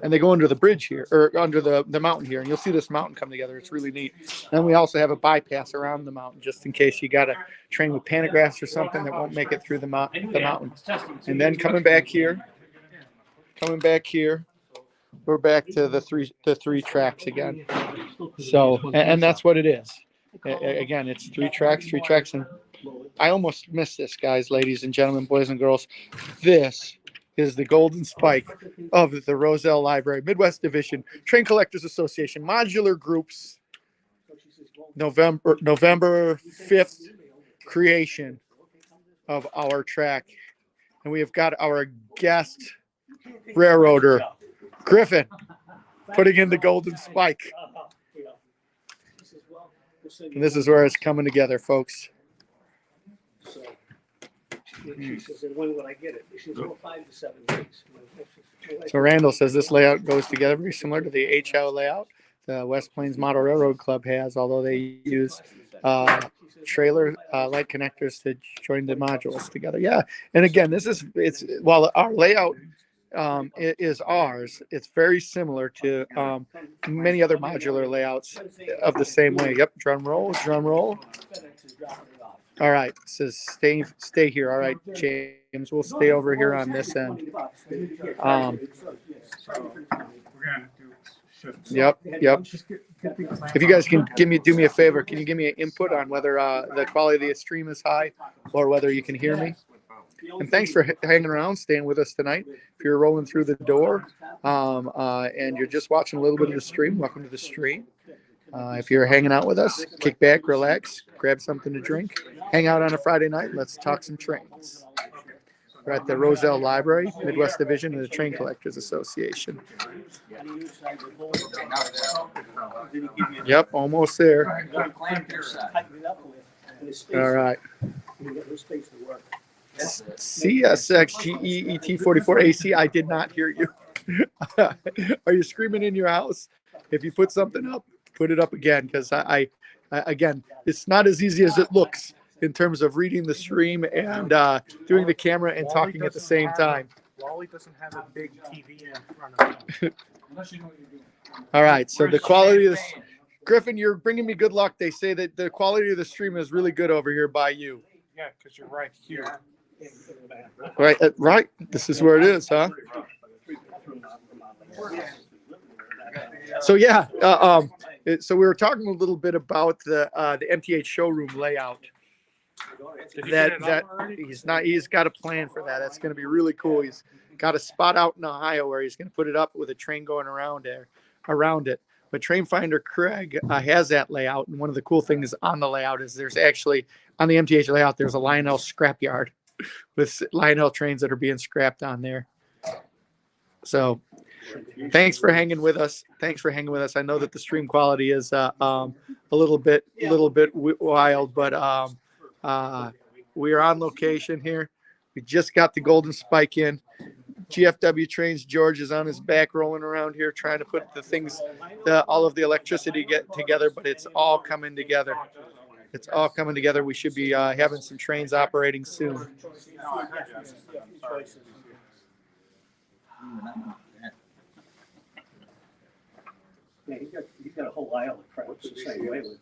S2: and they go under the bridge here, or under the mountain here. And you'll see this mountain come together. It's really neat. And we also have a bypass around the mountain, just in case you got a train with pantographs or something that won't make it through the mountain. And then coming back here, we're back to the three tracks again. So, and that's what it is. Again, it's 3 tracks, and I almost missed this, guys, ladies and gentlemen, boys and girls. This is the golden spike of the Roselle Library, Midwest Division, Train Collectors Association, modular groups, November 5th creation of our track. And we have got our guest railroader, Griffin, putting in the golden spike. And this is where it's coming together, folks.
S4: She says, and when would I get it? She says, well, 5 to 7 weeks.
S2: So Randall says this layout goes together very similar to the HO layout the West Plains Model Railroad Club has, although they use trailer light connectors to join the modules together. Yeah, and again, it's while our layout is ours, it's very similar to many other modular layouts of the same way. Yep, drum roll, drum roll. All right, it says stay here. All right, James, we'll stay over here on this end. Yep. If you guys can do me a favor, can you give me an input on whether the quality of the stream is high or whether you can hear me? And thanks for hanging around, staying with us tonight. If you're rolling through the door and you're just watching a little bit of the stream, welcome to the stream. If you're hanging out with us, kick back, relax, grab something to drink, hang out on a Friday night. Let's talk some trains. We're at the Roselle Library, Midwest Division of the Train Collectors Association. Yep, almost there. All right. CSXGEET44AC, I did not hear you. Are you screaming in your house? If you put something up, put it up again, because I again, it's not as easy as it looks in terms of reading the stream and doing the camera and talking at the same time.
S4: Wally doesn't have a big TV in front of him.
S2: All right, so the quality of this, Griffin, you're bringing me good luck. They say that the quality of the stream is really good over here by you.
S4: Yeah, because you're right here.
S2: Right, right. This is where it is, huh? So yeah, so we were talking a little bit about the MTH showroom layout. He's got a plan for that. That's going to be really cool. He's got a spot out in Ohio where he's going to put it up with a train going around it. But Train Finder Craig has that layout, and one of the cool things on the layout is there's actually on the MTH layout there's a Lionel scrapyard with Lionel trains that are being scrapped on there. So thanks for hanging with us. I know that the stream quality is a little bit wild, but we are on location here. We just got the golden spike in. GFW Trains, George is on his back rolling around here trying to put the things, all of the electricity get together, but it's all coming together. It's all coming together. We should be having some trains operating soon.
S4: Yeah, he's got a whole aisle of crap the same way with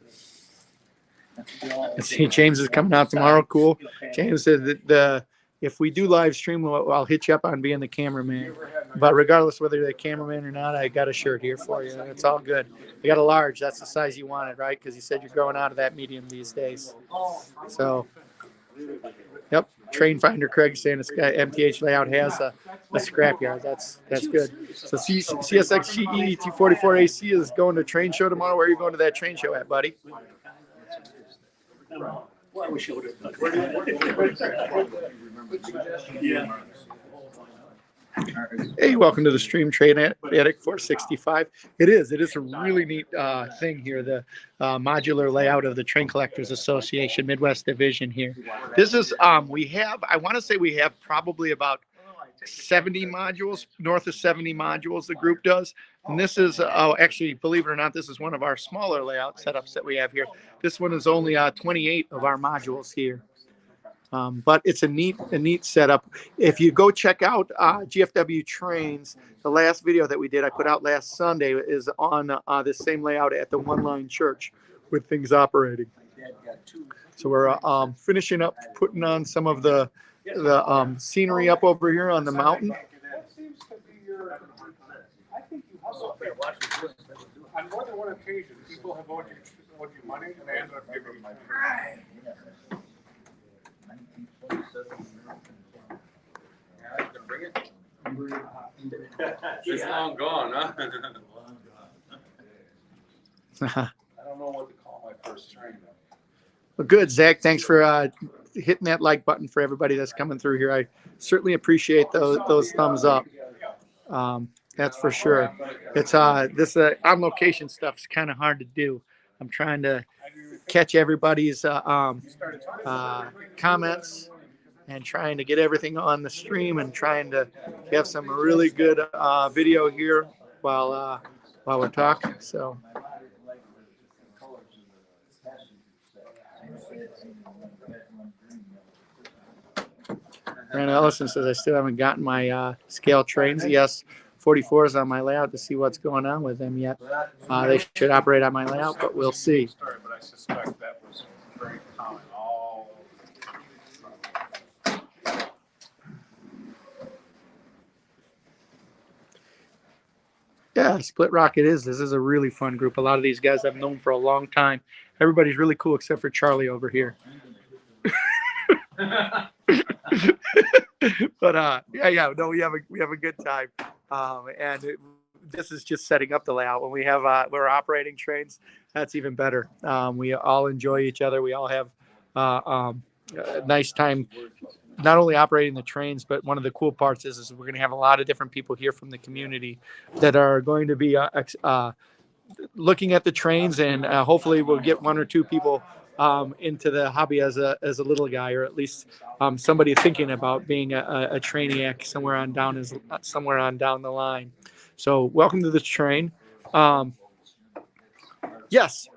S4: this.
S2: See, James is coming out tomorrow. Cool. James said that if we do live stream, I'll hit you up on being the cameraman. But regardless whether you're the cameraman or not, I got a shirt here for you. It's all good. I got a large. That's the size you wanted, right? Because you said you're growing out of that medium these days. So, yep. Train Finder Craig saying this guy MTH layout has a scrapyard. That's good. So CSXGE244AC is going to train show tomorrow. Where are you going to that train show at, buddy?
S4: Well, we showed it.
S2: Hey, welcome to the stream, Train Addict 465. It is a really neat thing here, the modular layout of the Train Collectors Association Midwest Division here. This is, I want to say we have probably about 70 modules, north of 70 modules the group does. And this is, actually, believe it or not, this is one of our smaller layout setups that we have here. This one is only 28 of our modules here. But it's a neat setup. If you go check out GFW Trains, the last video that we did, I put out last Sunday, is on this same layout at the One Line Church with things operating. So we're finishing up, putting on some of the scenery up over here on the mountain.
S4: On more than one occasion, people have owed you money and they end up giving you money.
S1: It's long gone, huh?
S2: Well,
S1: I don't know what to call my first train.
S2: good, Zach. Thanks for hitting that like button for everybody that's coming through here. I certainly appreciate those thumbs up. That's for sure. It's this on location stuff is kind of hard to do. I'm trying to catch everybody's comments and trying to get everything on the stream and trying to have some really good video here while we're talking. So. Brandon Ellison says, I still haven't gotten my scale trains. Yes, 44 is on my layout to see what's going on with them yet. They should operate on my layout, but we'll see.
S1: But I suspect that was very common all.
S2: Yeah, Split Rocket is. This is a really fun group. A lot of these guys I've known for a long time. Everybody's really cool except for Charlie over here. But no, we have a good time, this is just setting up the layout. When we have we're operating trains, that's even better. We all enjoy each other. We all have a nice time, not only operating the trains, but one of the cool parts is we're going to have a lot of different people here from the community that are going to be looking at the trains, and hopefully we'll get one or two people into the hobby as a little guy, or at least somebody thinking about being a trainiac somewhere on down the line. So welcome to the train. Yes,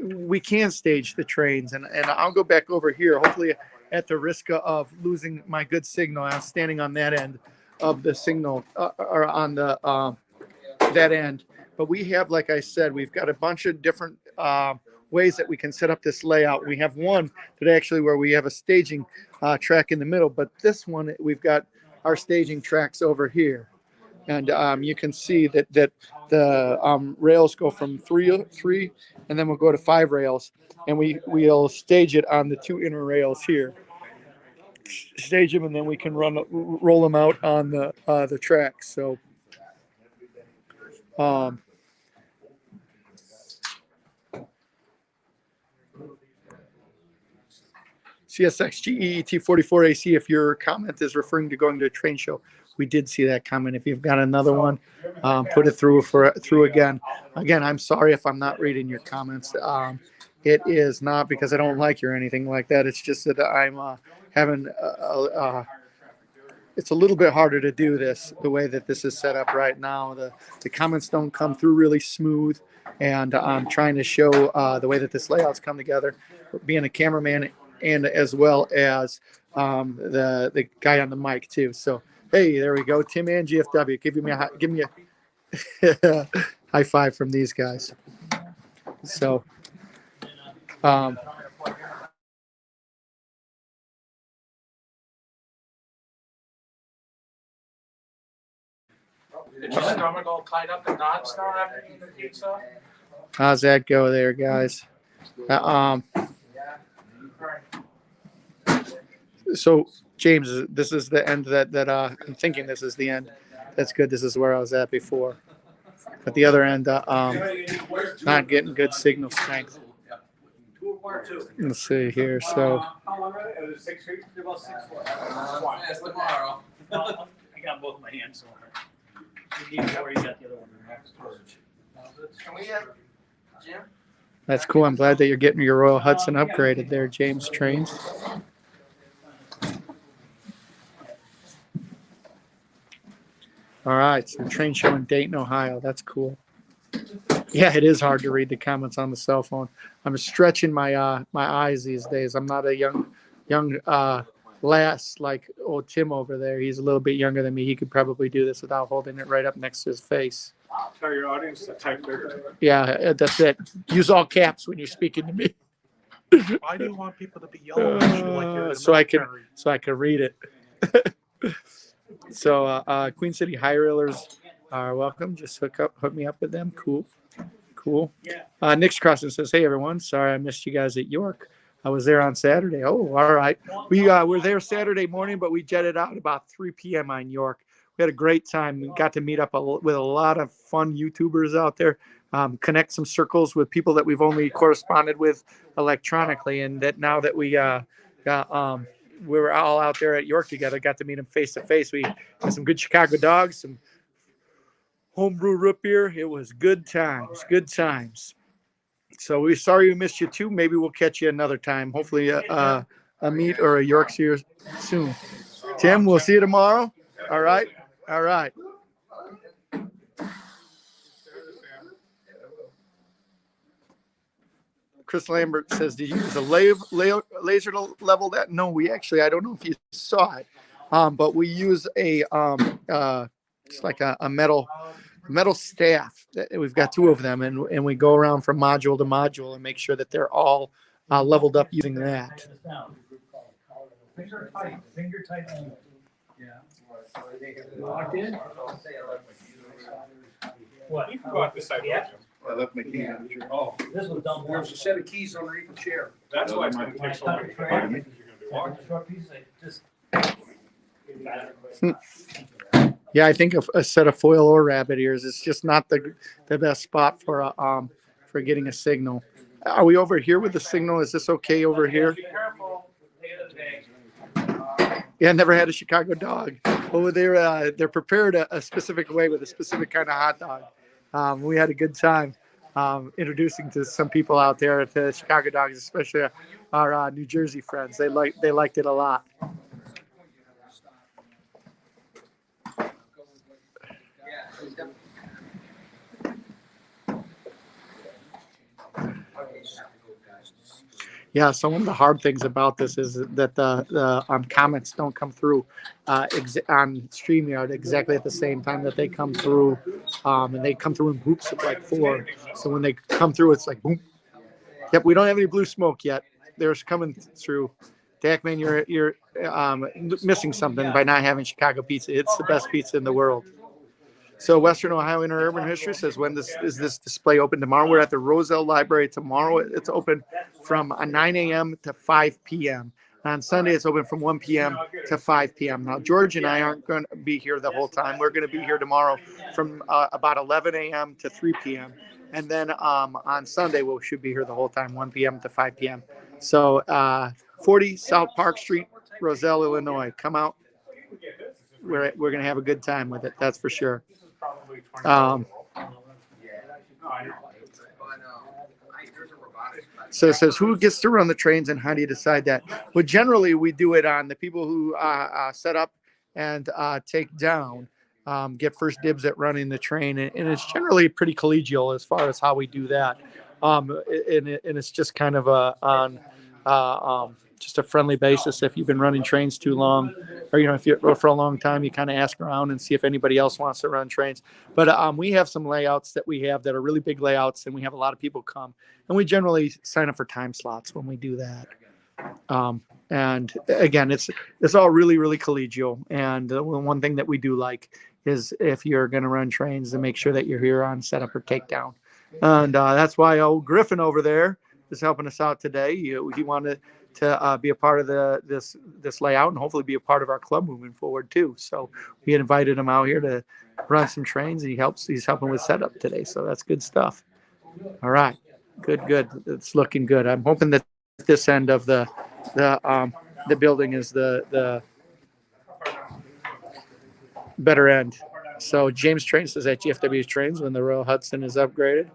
S2: we can stage the trains, and I'll go back over here. Hopefully, at the risk of losing my good signal, I'm standing on that end of the signal, or on the that end. But we have, like I said, we've got a bunch of different ways that we can set up this layout. We have one that actually where we have a staging track in the middle, but this one we've got our staging tracks over here, and you can see that the rails go from three, and then we'll go to 5 rails, and we'll stage it on the 2 inner rails here. Stage them, and then we can roll them out on the tracks. So. CSXGEET 44AC, if your comment is referring to going to a train show, we did see that comment. If you've got another one, put it through again. Again, I'm sorry if I'm not reading your comments. It is not because I don't like you or anything like that. It's just that I'm having it's a little bit harder to do this the way that this is set up right now. The comments don't come through really smooth, and I'm trying to show the way that this layout's come together. Being a cameraman and as well as the guy on the mic too. So hey, there we go, Tim and GFW. Give me a high five from these guys. So.
S1: Did your stomach all tied up in knots now after eating the pizza?
S2: How's that go there, guys? So James, this is the end that I'm thinking this is the end. That's good. This is where I was at before. At the other end, not getting good signal strength. Let's see here. So.
S5: How long are they? It was 6 weeks. They're about 6 foot.
S1: That's tomorrow.
S5: I got both my hands. So you got the other one.
S1: Can we have Jim?
S2: That's cool. I'm glad that you're getting your Royal Hudson upgraded there, James Trains. All right, so train show in Dayton, Ohio. That's cool. Yeah, it is hard to read the comments on the cell phone. I'm stretching my my eyes these days. I'm not a young lass like old Tim over there. He's a little bit younger than me. He could probably do this without holding it right up next to his face.
S1: Tell your audience to type bigger.
S2: Yeah, that's it. Use all caps when you're speaking to me.
S1: Why do you want people to be yellow at you like you're in the
S2: so
S1: military?
S2: I can read it. So Queen City High Railers are welcome. Just hook me up with them. Cool. Nick's Crossing says, hey everyone, sorry I missed you guys at York. I was there on Saturday. Oh, all right. We were there Saturday morning, but we jetted out about 3 p.m. on York. We had a great time. We got to meet up with a lot of fun YouTubers out there, connect some circles with people that we've only corresponded with electronically, and that now that we were all out there at York together, got to meet them face to face. We had some good Chicago dogs, some homebrew root beer. It was good times, good times. So we're sorry we missed you too. Maybe we'll catch you another time. Hopefully a meet or a York's here soon. Tim, we'll see you tomorrow. All right. All right. Chris Lambert says, did you use a laser to level that? No, we actually, I don't know if you saw it, but we use a it's like a metal staff. We've got 2 of them, and we go around from module to module and make sure that they're all leveled up using that.
S5: Finger tight only.
S4: Yeah. Locked in?
S5: What?
S1: You can go out this side.
S5: Yeah.
S1: I left my keys on the chair. Oh,
S5: This was done.
S4: There's a set of keys underneath the chair.
S1: that's why it's gonna take so long. Because you're gonna be walking.
S5: Short piece, I just.
S2: Yeah, I think a set of foil or rabbit ears is just not the best spot for getting a signal. Are we over here with the signal? Is this okay over here?
S5: Be careful.
S2: Yeah, never had a Chicago dog. Well, they're prepared a specific way with a specific kind of hot dog. We had a good time introducing to some people out there to Chicago dogs, especially our New Jersey friends. They liked it a lot. Yeah, so one of the hard things about this is that the comments don't come through on StreamYard exactly at the same time that they come through, and they come through in groups of like 4. So when they come through, it's like boom. Yep, we don't have any blue smoke yet. There's coming through. Dakman, you're missing something by not having Chicago pizza. It's the best pizza in the world. So Western Ohio Interurban History says, when is this display open tomorrow? We're at the Roselle Library tomorrow. It's open from 9 a.m. to 5 p.m. On Sunday, it's open from 1 p.m. to 5 p.m. Now, George and I aren't going to be here the whole time. We're going to be here tomorrow from about 11 a.m. to 3 p.m. And then on Sunday, we should be here the whole time, 1 p.m. to 5 p.m. So 40 South Park Street, Roselle, Illinois. Come out. We're going to have a good time with it. That's for sure. So it says, who gets to run the trains and how do you decide that? Well, generally we do it on the people who set up and take down, get first dibs at running the train. And it's generally pretty collegial as far as how we do that. And it's just kind of on just a friendly basis. If you've been running trains too long, or if you're for a long time, you kind of ask around and see if anybody else wants to run trains. But we have some layouts that we have that are really big layouts, and we have a lot of people come, and we generally sign up for time slots when we do that. And again, it's all really, really collegial. And one thing that we do like is if you're going to run trains, to make sure that you're here on setup or takedown. And that's why old Griffin over there is helping us out today. He wanted to be a part of this layout and hopefully be a part of our club moving forward too. So we invited him out here to run some trains, and he's helping with setup today. So that's good stuff. All right, good. It's looking good. I'm hoping that this end of the building is the better end. So James Train says at GFW Trains, when the Royal Hudson is upgraded,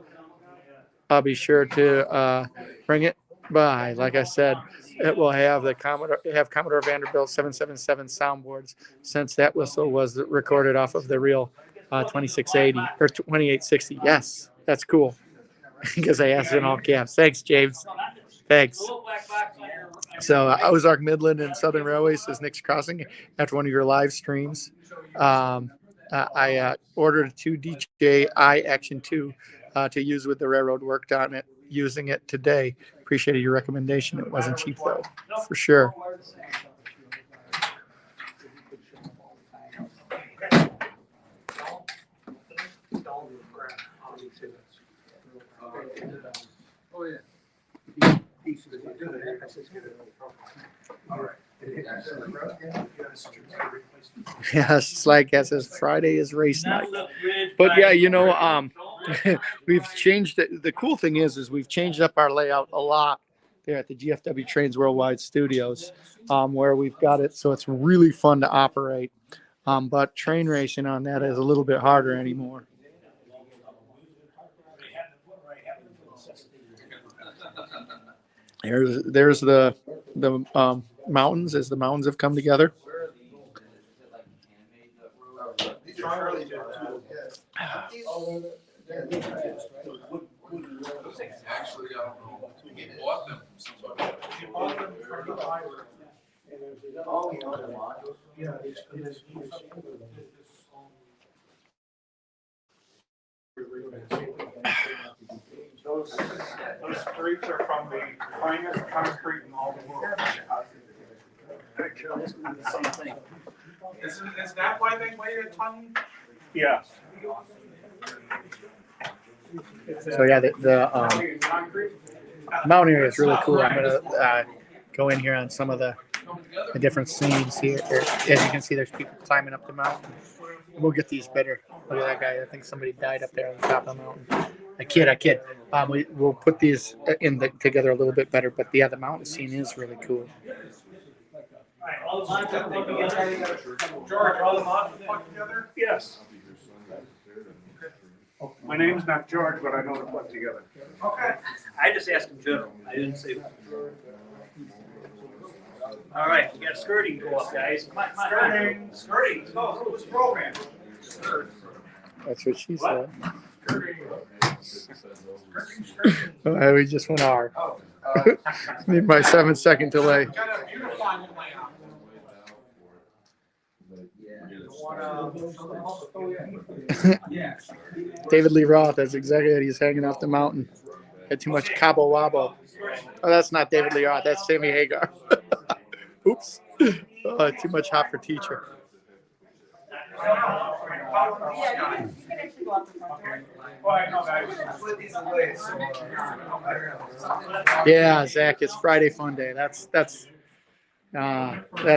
S2: I'll be sure to bring it by. Like I said, it will have Commodore Vanderbilt 777 soundboards, since that whistle was recorded off of the real 2680 or 2860. Yes, that's cool. Because I asked in all caps. Thanks, James. Thanks. So Ozark Midland and Southern Railway says Nick's Crossing after one of your live streams. I ordered 2 DJI Action 2 to use with the railroad. Worked on it, using it today. Appreciated your recommendation. It wasn't cheap though, for sure.
S4: Oh, yeah.
S2: Yes, Slag Cat says Friday is race night. But yeah, we've changed it. The cool thing is we've changed up our layout a lot there at the GFW Trains Worldwide Studios, where we've got it so it's really fun to operate. But train racing on that is a little bit harder anymore. There's the mountains as the mountains have come together.
S1: Actually, I don't know. We bought them from somebody.
S6: Those streets are from the finest concrete in all the world.
S1: Is that why they weigh a ton?
S6: Yeah.
S2: So yeah, the mountain area is really cool. I'm gonna go in here on some of the different scenes here. As you can see, there's people climbing up the mountain. We'll get these better. Look at that guy. I think somebody died up there on the top of the mountain. I kid. We'll put these together a little bit better. But yeah, the mountain scene is really cool.
S1: George, all the mods put together?
S6: Yes. My name's not George, but I know to put together.
S1: Okay.
S5: I just asked in general. I didn't say. All right, we got skirting go up, guys. Skirting. Go. Who's program?
S2: That's what she said. Oh, we just went hard. Need my 7-second delay.
S1: Got a beautiful layout.
S2: David Lee Roth, that's exactly it. He's hanging off the mountain. Had too much cabo wabo. Oh, that's not David Lee Roth. That's Sammy Hagar. Oops. Too much hot for teacher. Yeah, Zach, it's Friday fun day. That's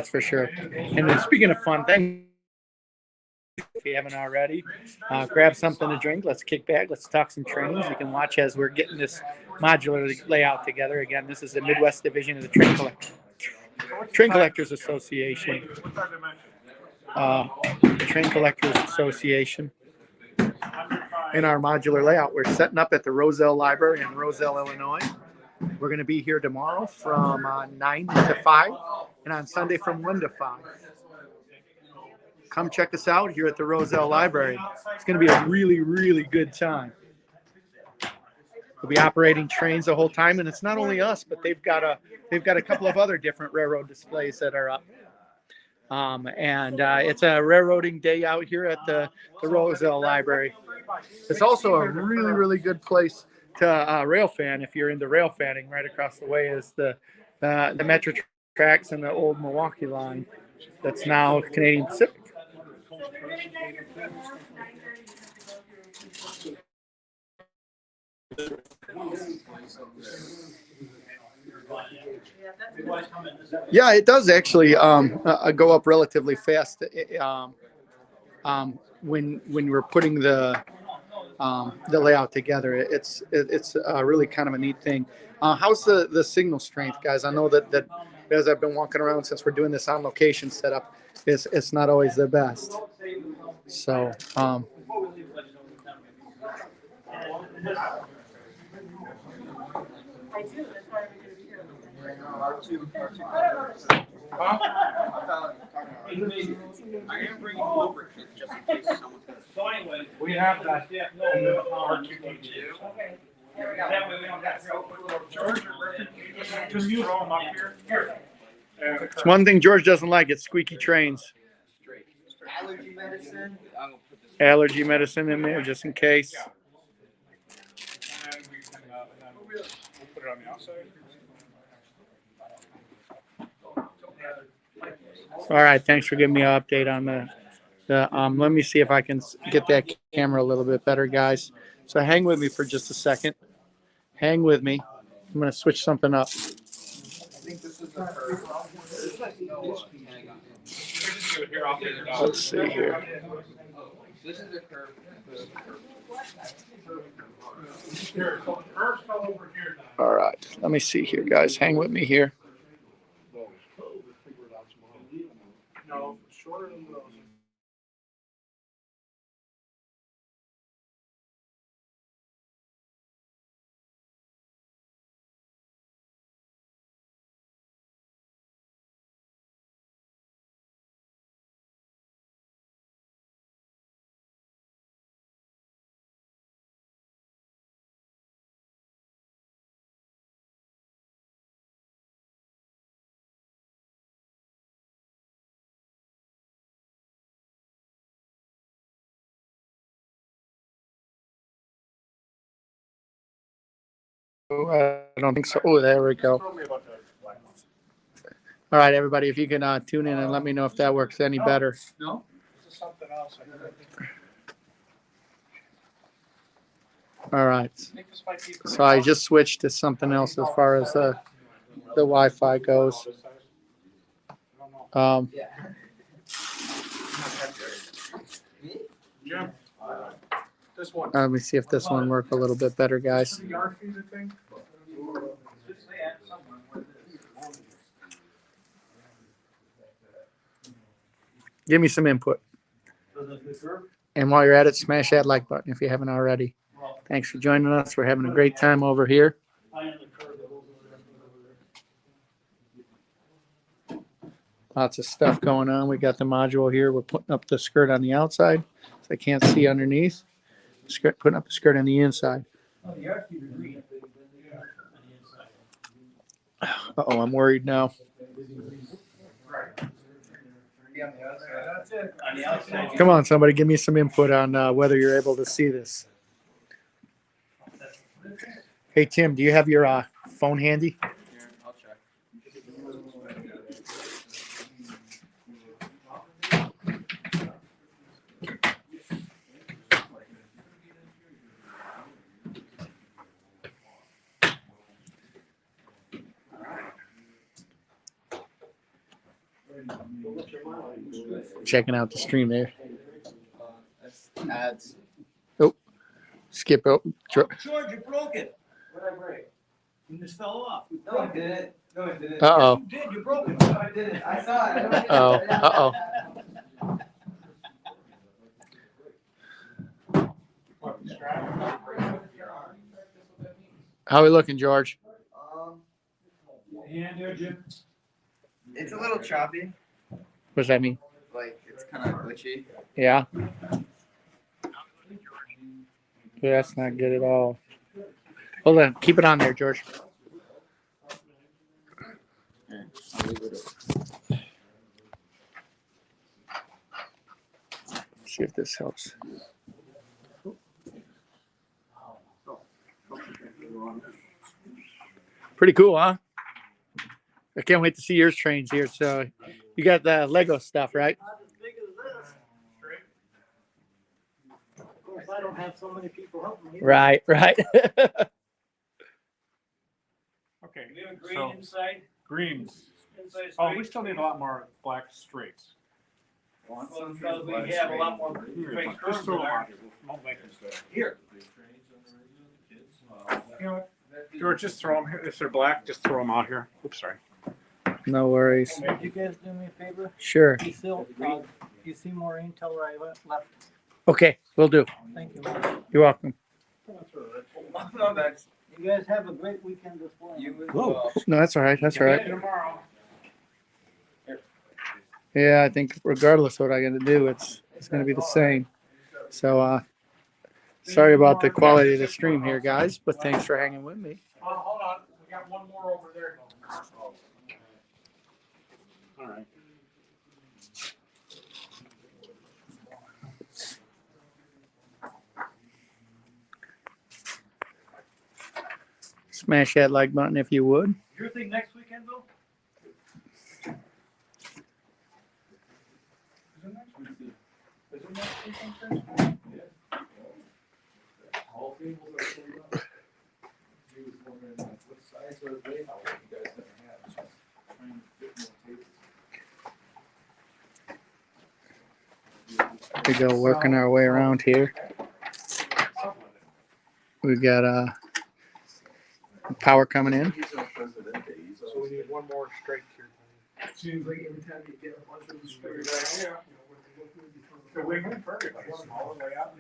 S2: for sure. And then speaking of fun things, if you haven't already, grab something to drink. Let's kick back. Let's talk some trains. You can watch as we're getting this modular layout together. Again, this is the Midwest Division of the Train Collectors Association. The Train Collectors Association. In our modular layout, we're setting up at the Roselle Library in Roselle, Illinois. We're going to be here tomorrow from 9 to 5 and on Sunday from 1 to 5. Come check us out here at the Roselle Library. It's going to be a really, really good time. We'll be operating trains the whole time, and it's not only us, but they've got a couple of other different railroad displays that are up. It's a railroading day out here at the Roselle Library. It's also a really, really good place to rail fan if you're into rail fanning. Right across the way is the Metro tracks and the old Milwaukee line that's now Canadian Pacific. Yeah, it does actually go up relatively fast when we're putting the layout together. It's really kind of a neat thing. How's the signal strength, guys? I know that as I've been walking around since we're doing this on location setup, it's not always the best. So.
S7: I do. That's why
S1: I am bringing lubricant just in case someone's going to.
S5: So anyway,
S6: We have that.
S5: yeah, no,
S7: Okay.
S5: that way we don't have to go.
S6: George, just throw them up here.
S2: It's one thing George doesn't like. It's squeaky trains.
S3: Allergy medicine.
S2: Allergy medicine in there just in case.
S6: And we can, we'll put it on the outside.
S2: All right, thanks for giving me an update on the let me see if I can get that camera a little bit better, guys. So hang with me for just a second. Hang with me. I'm going to switch something up.
S3: I think this is the first.
S6: just do it here, I'll figure it out.
S2: Let's see here.
S3: This is a curve.
S6: Here, so the curves come over here now.
S2: All right. Let me see here, guys. Hang with me here.
S6: No, shorter than those.
S2: Oh, I don't think so. Oh, there we go.
S6: Told me about the black one.
S2: All right, everybody, if you can tune in and let me know if that works any better.
S6: No? This is something else.
S2: All right.
S6: I think this might be for
S2: So I just switched to something else as far as the Wi-Fi goes.
S6: Jim, this one.
S2: Let me see if this one works a little bit better, guys.
S6: The yard feeder thing?
S2: Give me some input. And while you're at it, smash that like button if you haven't already. Thanks for joining us. We're having a great time over here. Lots of stuff going on. We got the module here. We're putting up the skirt on the outside, so I can't see underneath. Skirt, putting up the skirt on the inside. Uh-oh, I'm worried now. Come on, somebody, give me some input on whether you're able to see this. Hey, Tim, do you have your phone handy?
S3: Here, I'll check.
S2: Checking out the stream there.
S3: That's ads.
S2: Skip out.
S5: George, you broke it. What did I break? You just fell off.
S3: No, I didn't. No, I didn't.
S2: Uh-oh.
S5: You did, you broke it.
S3: No, I didn't. I saw it.
S2: Uh-oh. Uh-oh. How are we looking, George?
S5: Yeah, there, Jim.
S3: It's a little choppy.
S2: What does that mean?
S3: Like, it's kind of glitchy.
S2: Yeah. Yeah, that's not good at all. Hold on. Keep it on there, George.
S3: I'll leave it.
S2: See if this helps. Pretty cool, huh? I can't wait to see yours trains here. So you got the Lego stuff, right?
S5: Not as big as this. Of course, I don't have so many people helping me.
S2: Right, right.
S6: Okay,
S5: We have a green
S6: so
S5: inside,
S6: greens.
S5: inside
S6: Oh,
S5: straight.
S6: we still need a lot more black straights.
S5: Well, because we have a lot more straight
S6: Just
S5: curves
S6: throw
S5: in
S6: them
S5: there.
S6: on here. Won't make them stay.
S5: Here.
S6: You know what? George, just throw them here. If they're black, just throw them out here. Oops, sorry.
S2: No worries.
S5: You guys do me a favor?
S2: Sure.
S5: You still, you see Maureen, tell her I left.
S2: Okay, we'll do.
S5: Thank you.
S2: You're welcome.
S3: My bad.
S5: You guys have a great weekend this morning.
S3: You as well.
S2: No, that's all right. That's all right.
S6: Tomorrow.
S2: Yeah, I think regardless of what I got to do, it's going to be the same. So, sorry about the quality of the stream here, guys, but thanks for hanging with me.
S6: Hold on. We got one more over there. All right.
S2: Smash that like button if you would.
S5: Your thing next weekend, Bill?
S2: we go, working our way around here. We've got power coming in.
S6: So we need one more straight here.
S4: Seems like every time you get a bunch of them straight out.
S6: The win-win for everybody. All the way out.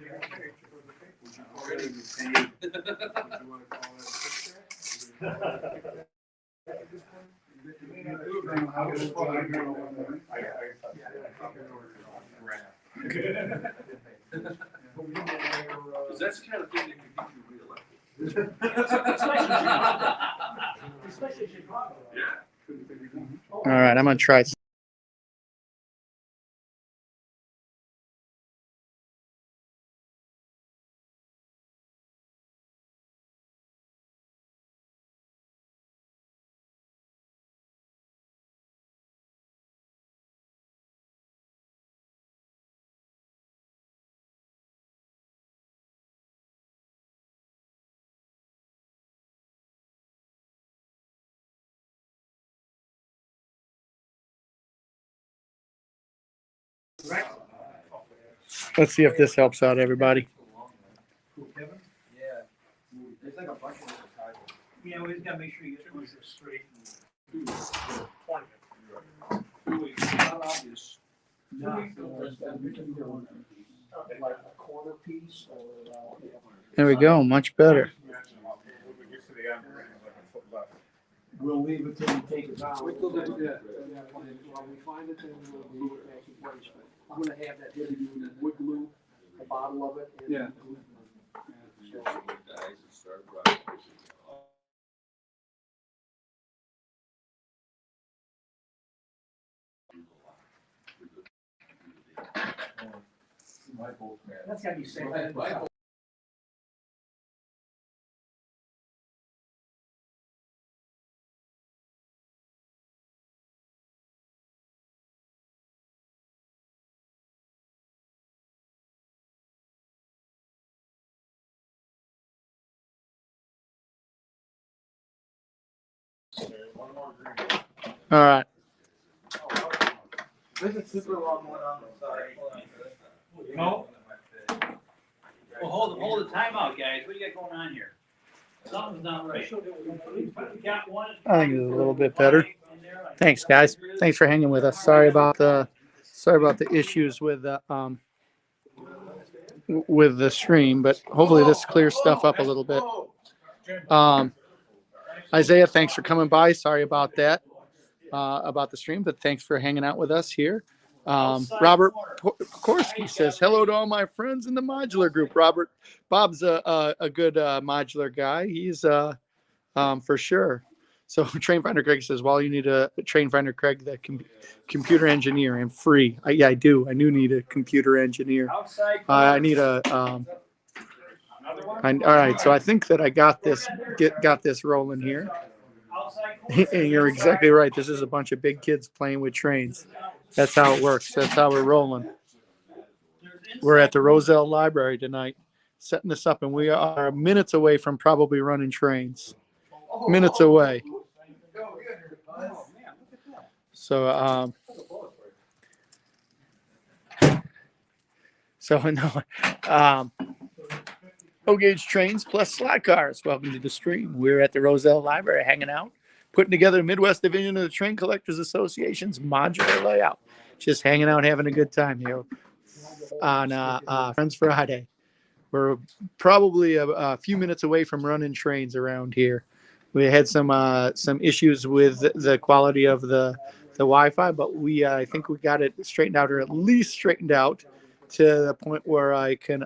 S1: That's the kind of thing that can get you reelected.
S4: Especially Chicago.
S2: All right, I'm gonna try. Let's see if this helps out everybody.
S5: Yeah. There's like a bunch of different types. Yeah, we just gotta make sure you get one straight.
S4: Not obvious. Like a corner piece or.
S2: There we go, much better.
S4: We'll leave it till we take it down. When we find it, then we'll leave it back in place. But I'm gonna have that heavy duty wood glue, a bottle of it. And that's gotta be safe.
S2: All right.
S5: There's a super long one on the side.
S1: No.
S5: Well, hold the timeout, guys. What do you got going on here? Something's not right. Got one.
S2: I think it's a little bit better. Thanks, guys. Thanks for hanging with us. Sorry about the issues with the stream, but hopefully this clears stuff up a little bit. Isaiah, thanks for coming by. Sorry about that, about the stream, but thanks for hanging out with us here. Robert Korsky says, hello to all my friends in the modular group. Bob's a good modular guy. He's for sure. So Train Finder Craig says, well, you need a Train Finder Craig, the computer engineer, and free. Yeah, I do. I do need a computer engineer. I need a all right, so I think that I got this rolling here. And you're exactly right. This is a bunch of big kids playing with trains. That's how it works. That's how we're rolling. We're at the Roselle Library tonight, setting this up, and we are minutes away from probably running trains. Minutes away. So O-gauge trains plus slot cars. Welcome to the stream. We're at the Roselle Library hanging out, putting together the Midwest Division of the Train Collectors Association's modular layout. Just hanging out, having a good time here on Friends Friday. We're probably a few minutes away from running trains around here. We had some issues with the quality of the Wi-Fi, but I think we got it straightened out, or at least straightened out to the point where I can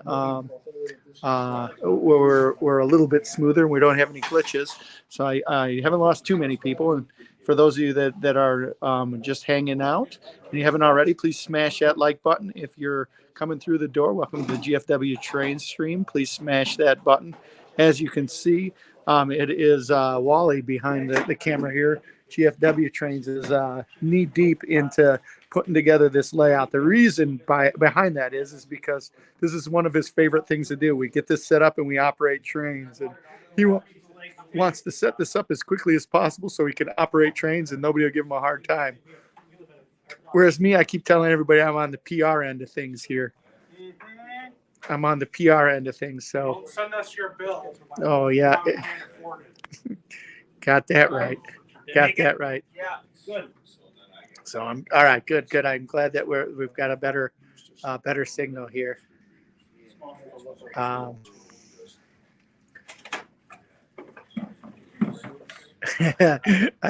S2: where we're a little bit smoother and we don't have any glitches. So I haven't lost too many people. And for those of you that are just hanging out and you haven't already, please smash that like button. If you're coming through the door, welcome to the GFW Trains stream. Please smash that button. As you can see, it is Wally behind the camera here. GFW Trains is knee deep into putting together this layout. The reason behind that is because this is one of his favorite things to do. We get this set up and we operate trains, and he wants to set this up as quickly as possible so he can operate trains and nobody will give him a hard time. Whereas me, I keep telling everybody I'm on the PR end of things here. I'm on the PR end of things. So,
S6: Don't send us your bill.
S2: oh yeah,
S6: Mom can't afford it.
S2: got that right. Got that right.
S5: Yeah, good.
S2: So I'm all right. Good, good. I'm glad that we've got a better signal here. I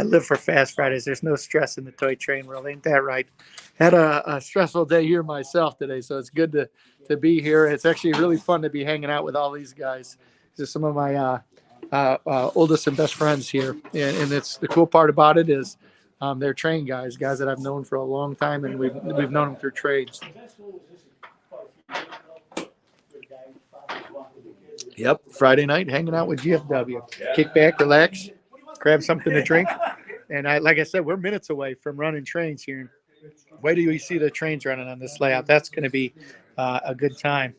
S2: live for Fast Fridays. There's no stress in the toy train world. Ain't that right? Had a stressful day here myself today, so it's good to be here. It's actually really fun to be hanging out with all these guys. These are some of my oldest and best friends here, and it's the cool part about it is they're train guys that I've known for a long time, and we've known them through trades. Yep, Friday night hanging out with GFW. Kick back, relax, grab something to drink, and like I said, we're minutes away from running trains here. Wait till you see the trains running on this layout. That's going to be a good time.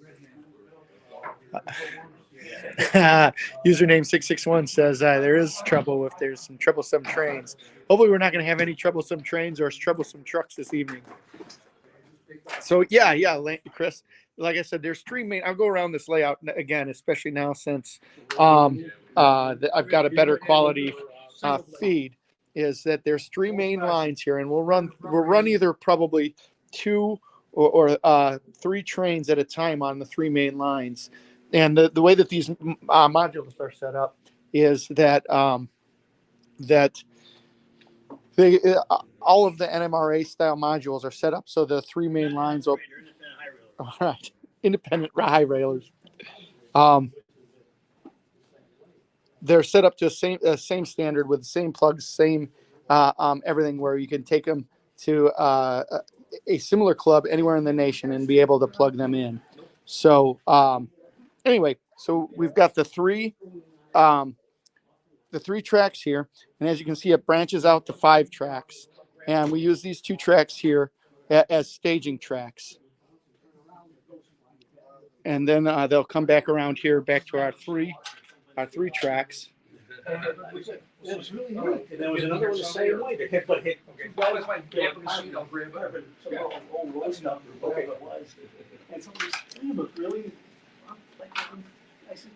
S2: Username 661 says there is trouble if there's some troublesome trains. Hopefully, we're not going to have any troublesome trains or troublesome trucks this evening. So yeah, Chris. Like I said, there's three main. I'll go around this layout again, especially now since I've got a better quality feed. Is that there's three main lines here, and we'll run either probably two or three trains at a time on the three main lines. And the way that these modules are set up is that they all of the NMRA style modules are set up so the three main lines are all right. Independent high railers. They're set up to a same standard with the same plugs, same everything, where you can take them to a similar club anywhere in the nation and be able to plug them in. So anyway, so we've got the three tracks here, and as you can see, it branches out to 5 tracks, and we use these 2 tracks here as staging tracks. And then they'll come back around here, back to our three tracks.
S4: It was really neat. And there was another one the same way. They hit, but hit. That was my machine. I'll grab it. Old road stuff. Okay, it was. And somebody said, but really? I said,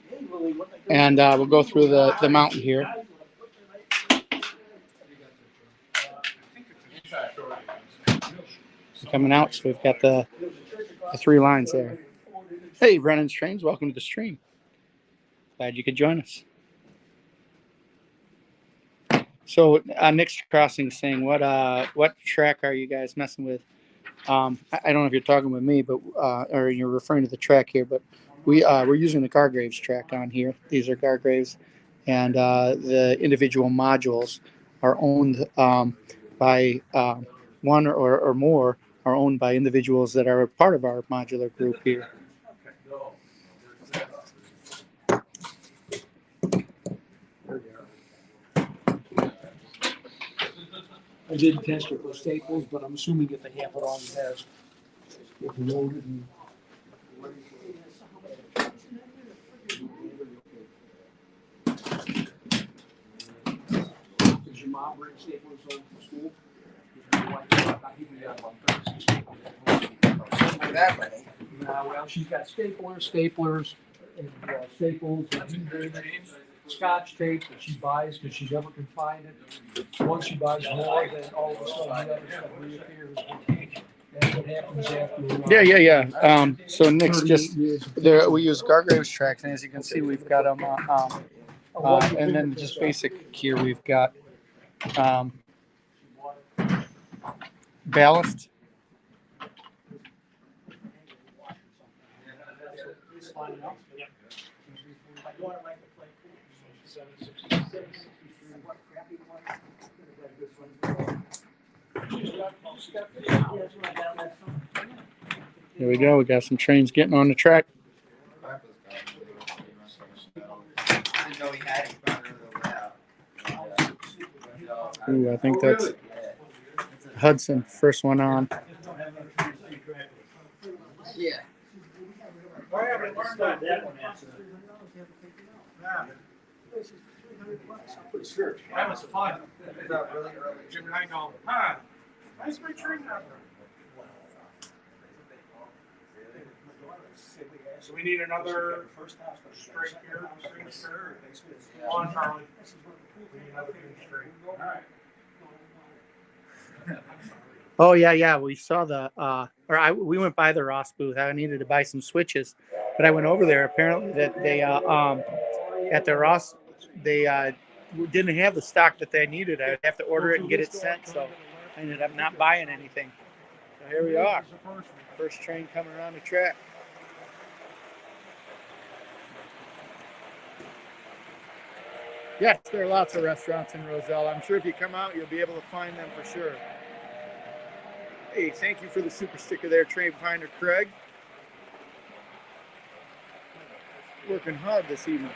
S4: hey, really, what?
S2: And we'll go through the mountain here. Coming out, so we've got the 3 lines there. Hey, Brennan's Trains, welcome to the stream. Glad you could join us. So Nick's Crossing saying, what track are you guys messing with? I don't know if you're talking with me, but or you're referring to the track here, but we're using the Gargraves track on here. These are Gargraves, and the individual modules are owned by one or more are owned by individuals that are a part of our modular group here.
S4: I didn't test it for staples, but I'm assuming if they have it on the test, it's loaded and. Does your mom bring staples home from school? I think we got about 36 staples.
S3: That many.
S4: Well, she's got staplers, and staples, and Scotch tape that she buys because she never can find it. Once she buys more, then all of a sudden the other stuff reappears. That's what happens after a while.
S2: Yeah. So Nick's just there. We use Gargraves tracks, and as you can see, we've got them. And then just basic here, we've got ballast. Here we go. We got some trains getting on the track. Ooh, I think that's Hudson, first one on.
S3: Yeah.
S6: That was fun. I know. Huh. Nice big train out there. So we need another straight here. Come on, Charlie. We need another green straight. All right.
S2: Oh yeah. We saw we went by the Ross booth. I needed to buy some switches, but I went over there. Apparently that they at the Ross they didn't have the stock that they needed. I'd have to order it and get it sent. So I ended up not buying anything. So here we are. First train coming around the track. Yes, there are lots of restaurants in Roselle. I'm sure if you come out, you'll be able to find them for sure. Hey, thank you for the super sticker there, Train Finder Craig. Working hard this evening.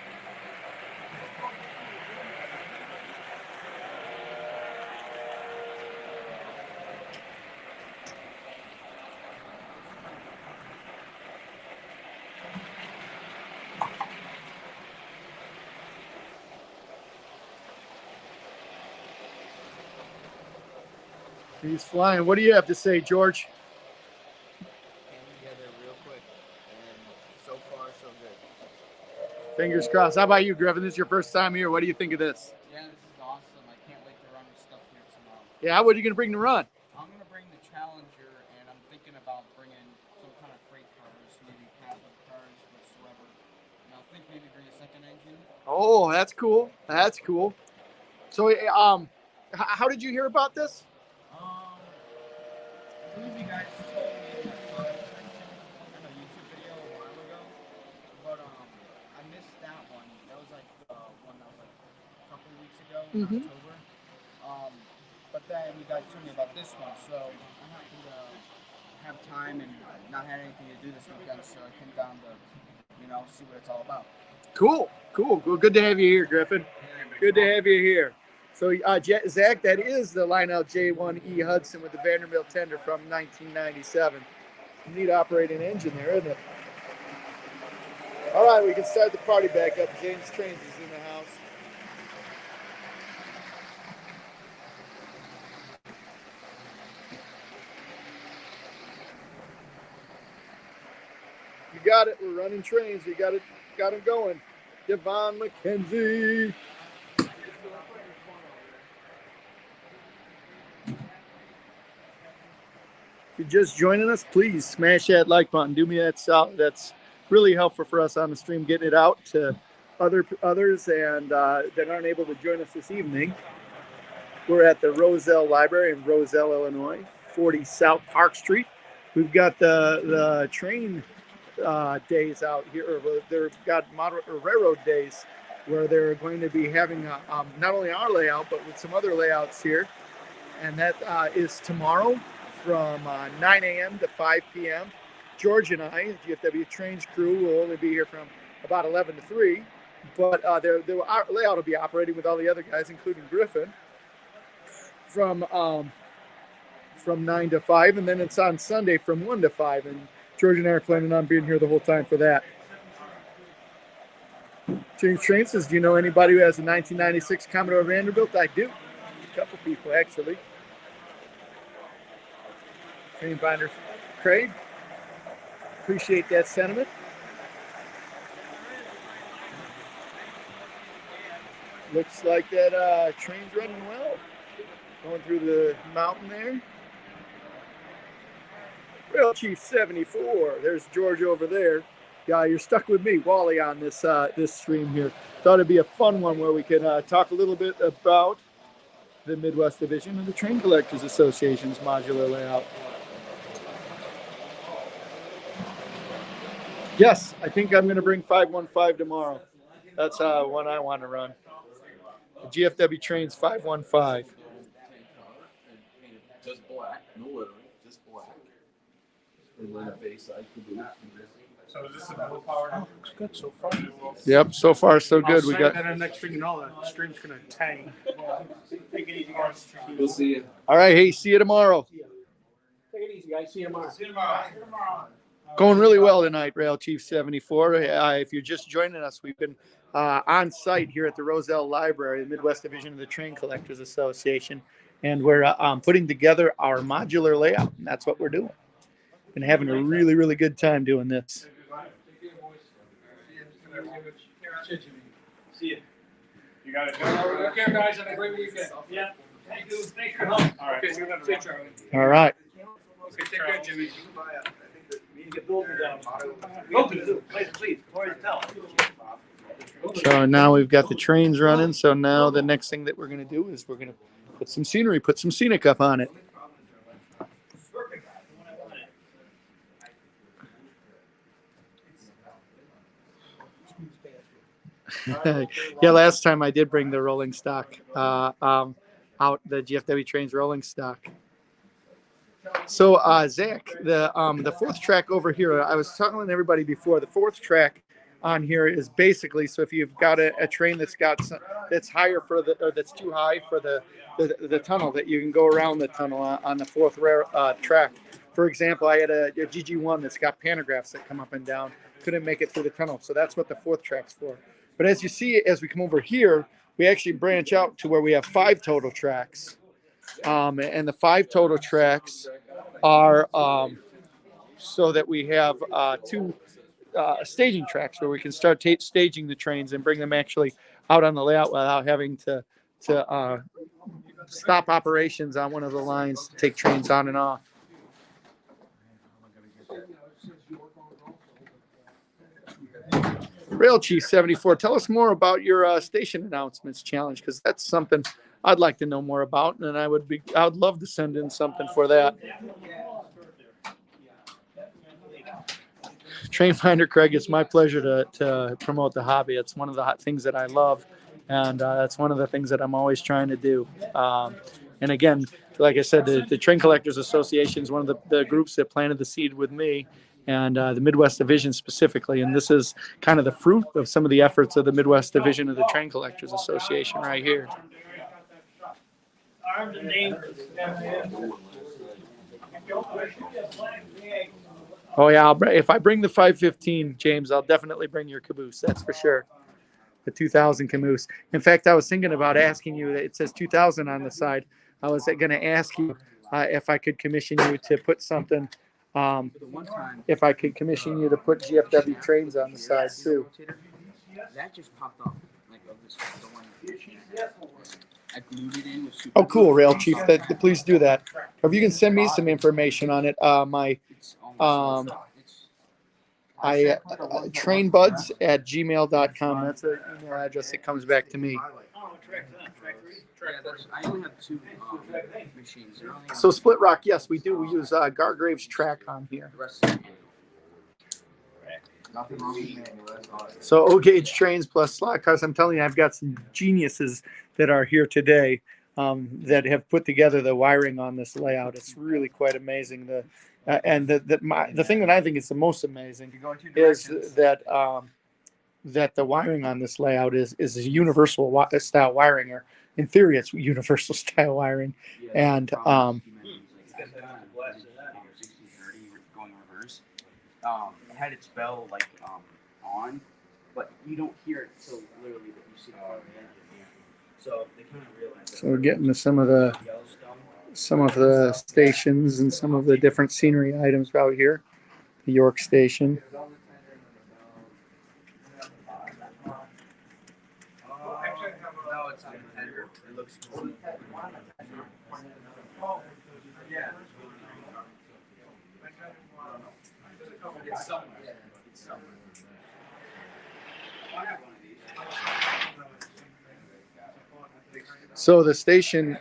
S2: He's flying. What do you have to say, George?
S3: Came together real quick, and so far so good.
S2: Fingers crossed. How about you, Griffin? This is your first time here. What do you think of this?
S8: Yeah, this is awesome. I can't wait to run stuff here tomorrow.
S2: Yeah, what are you going to bring to run?
S8: I'm going to bring the Challenger, and I'm thinking about bringing some kind of freight cars, maybe passenger cars, whatsoever. And I think maybe bring a second engine.
S2: Oh, that's cool. That's cool. So, how did you hear about this?
S8: I believe you guys told me in a YouTube video a while ago, but I missed that one. That was like the one that was like a couple of weeks ago in October. But then you guys told me about this one, so I happened to have time and not had anything to do this weekend, so I came down to, see what it's all about.
S2: Cool. Well, good to have you here, Griffin. Good to have you here. So, Zach, that is the Lionel J1E Hudson with the Vanderbilt tender from 1997. Neat operating engine there, isn't it? All right, we can start the party back up. James Trains is in the house. You got it. We're running trains. We got them going. Devon McKenzie. If you're just joining us, please smash that like button. Do me that solid. That's really helpful for us on the stream, getting it out to others and that aren't able to join us this evening. We're at the Roselle Library in Roselle, Illinois, 40 South Park Street. We've got the train days out here, or they've got railroad days where they're going to be having not only our layout, but with some other layouts here. And that is tomorrow from 9 a.m. to 5 p.m. George and I, the GFW Trains crew, will only be here from about 11 to 3. But their layout will be operating with all the other guys, including Griffin, from 9 to 5. And then it's on Sunday from 1 to 5. And George and I are planning on being here the whole time for that. James Train says, do you know anybody who has a 1996 Commodore Vanderbilt? I do. A couple people, actually. Train Finder Craig. Appreciate that sentiment. Looks like that train's running well. Going through the mountain there. Rail Chief 74. There's George over there. Yeah, you're stuck with me, Wally, on this this stream here. Thought it'd be a fun one where we could talk a little bit about the Midwest Division of the Train Collectors Association's modular layout. Yes, I think I'm going to bring 515 tomorrow. That's one I want to run. The GFW Trains 515.
S1: Just black, no littering, just black. And then a Bayside caboose. So is this a double powered?
S6: Oh, looks good so far.
S2: Yep, so far so good.
S6: I'll
S2: We
S6: say
S2: got.
S6: that next thing you know, the stream's gonna tank.
S1: Take it easy, guys. We'll see you.
S2: All right, hey, see you tomorrow.
S4: Take it easy, guys. See you tomorrow.
S1: See you tomorrow.
S2: Going really well tonight, Rail Chief 74. If you're just joining us, we've been on site here at the Roselle Library, the Midwest Division of the Train Collectors Association, and we're putting together our modular layout, and that's what we're doing. Been having a really, really good time doing this.
S5: See you.
S6: You got it. Take care, guys. Have a great weekend.
S5: Yeah. Thank you. Thanks for your help.
S6: All right. Take Charlie.
S2: All right.
S6: Okay, take care, Jimmy.
S5: We need to get building down. Locomotive, please, Corey, tell.
S2: So now we've got the trains running. So now the next thing that we're going to do is we're going to put some scenery, put some scenic up on it. Yeah, last time I did bring the rolling stock out, the GFW Trains rolling stock. So Zach, the fourth track over here, I was telling everybody before, the fourth track on here is basically, so if you've got a train that's higher for the, or that's too high for the tunnel, that you can go around the tunnel on the fourth track. For example, I had a GG1 that's got pantographs that come up and down, couldn't make it through the tunnel. So that's what the fourth track's for. But as you see, as we come over here, we actually branch out to where we have 5 total tracks. And the 5 total tracks are so that we have 2 staging tracks where we can start staging the trains and bring them actually out on the layout without having to stop operations on one of the lines to take trains on and off. Rail Chief 74, tell us more about your station announcements challenge, because that's something I'd like to know more about, and I would love to send in something for that. Train Finder Craig, it's my pleasure to promote the hobby. It's one of the things that I love, and that's one of the things that I'm always trying to do. And again, like I said, the Train Collectors Association is one of the groups that planted the seed with me, and the Midwest Division specifically. And this is kind of the fruit of some of the efforts of the Midwest Division of the Train Collectors Association right here.
S5: Arms and names.
S2: Oh yeah, if I bring the 515, James, I'll definitely bring your caboose. That's for sure. The 2000 caboose. In fact, I was thinking about asking you. It says 2000 on the side. I was going to ask you if I could commission you to put something. If I could commission you to put GFW Trains on the side too.
S8: That just popped up. Like, the one I glued it in with super
S2: Oh, cool, Rail Chief. Please do that. Or if you can send me some information on it, trainbuds@gmail.com. That's an email address that comes back to me.
S8: I only have 2 machines.
S2: So Split Rock, yes, we do. We use Gargrave's track on here. So O-gauge trains plus slot cars. I'm telling you, I've got some geniuses that are here today that have put together the wiring on this layout. It's really quite amazing. The thing that I think is the most amazing is that that the wiring on this layout is a universal style wiring, or in theory, it's universal style wiring, and
S8: it had its bell like on, but you don't hear it till literally that you see it on the engine. So they kind of realized.
S2: So we're getting to some of the stations and some of the different scenery items out here. The York Station.
S8: No, it's on the tender. It looks cool. Yeah. It's somewhere. It's somewhere. I have one of these.
S2: So the station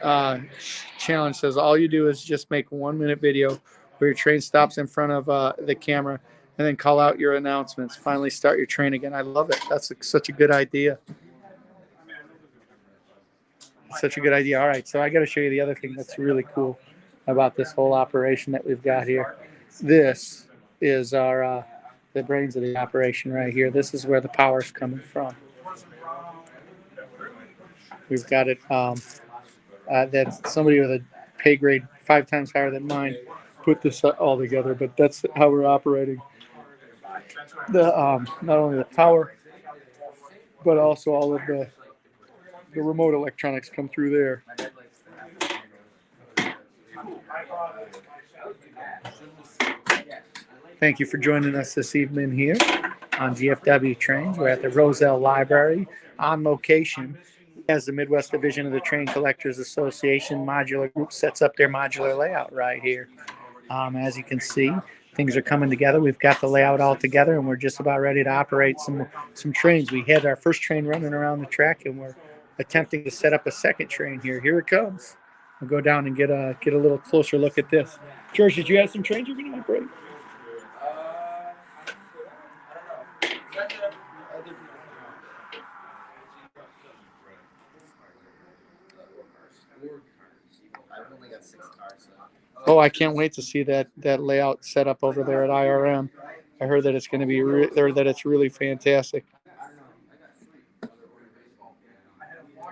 S2: challenge says all you do is just make a 1-minute video where your train stops in front of the camera, and then call out your announcements. Finally start your train again. I love it. That's such a good idea. Such a good idea. All right, so I got to show you the other thing that's really cool about this whole operation that we've got here. This is our the brains of the operation right here. This is where the power's coming from. We've got it. That's somebody with a pay grade 5 times higher than mine put this all together, but that's how we're operating. The not only the power, but also all of the remote electronics come through there. Thank you for joining us this evening here. on GFW Trains. We're at the Roselle Library on location as the Midwest Division of the Train Collectors Association Modular Group sets up their modular layout right here. As you can see, things are coming together. We've got the layout all together, and we're just about ready to operate some trains. We had our first train running around the track, and we're attempting to set up a second train here. Here it comes. We'll go down and get a little closer look at this. George, did you have some trains you're going to operate?
S3: I've only got 6 cars.
S2: Oh, I can't wait to see that layout set up over there at IRM. I heard that it's going to be that it's really fantastic.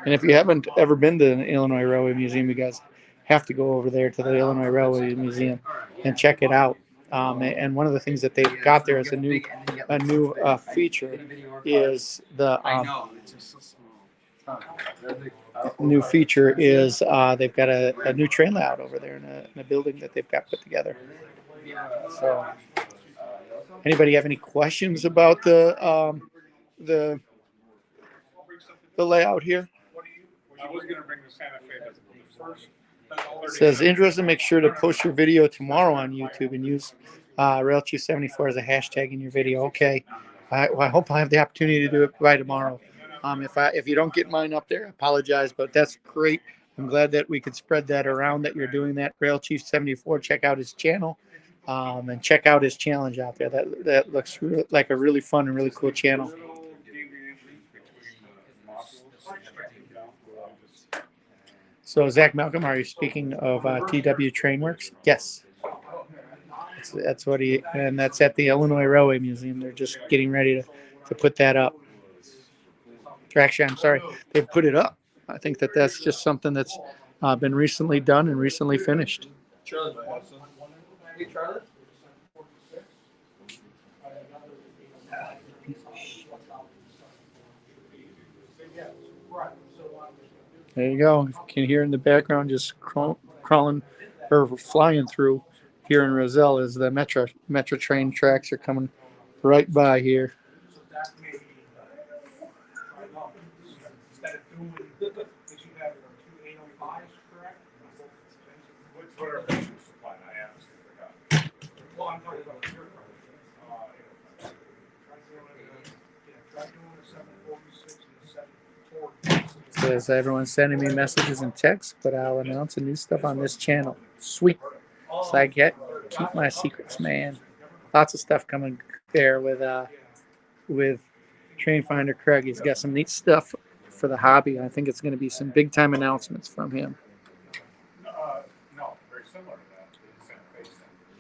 S2: And if you haven't ever been to the Illinois Railway Museum, you guys have to go over there to the Illinois Railway Museum and check it out. And one of the things that they've got there as a new feature is the new feature is they've got a new train layout over there in a building that they've got put together. So, anybody have any questions about the layout here?
S6: I was gonna bring the Santa Fe, but the first.
S2: It says interested, make sure to post your video tomorrow on YouTube and use RailChief74 as a hashtag in your video. Okay, I hope I have the opportunity to do it by tomorrow. If you don't get mine up there, I apologize, but that's great. I'm glad that we could spread that around, that you're doing that. RailChief74, check out his channel and check out his challenge out there. That looks like a really fun and really cool channel. So, Zach Malcolm, are you speaking of TW Trainworks? Yes. That's what and that's at the Illinois Railway Museum. They're just getting ready to put that up. Or actually, I'm sorry, they put it up. I think that's just something that's been recently done and recently finished. There you go. You can hear in the background just crawling or flying through here in Roselle as the metro train tracks are coming right by here. Says everyone's sending me messages and texts, but I'll announce the new stuff on this channel. Sweet. So I keep my secrets, man. Lots of stuff coming there with Train Finder Craig. He's got some neat stuff for the hobby. I think it's going to be some big time announcements from him.
S6: No, very similar to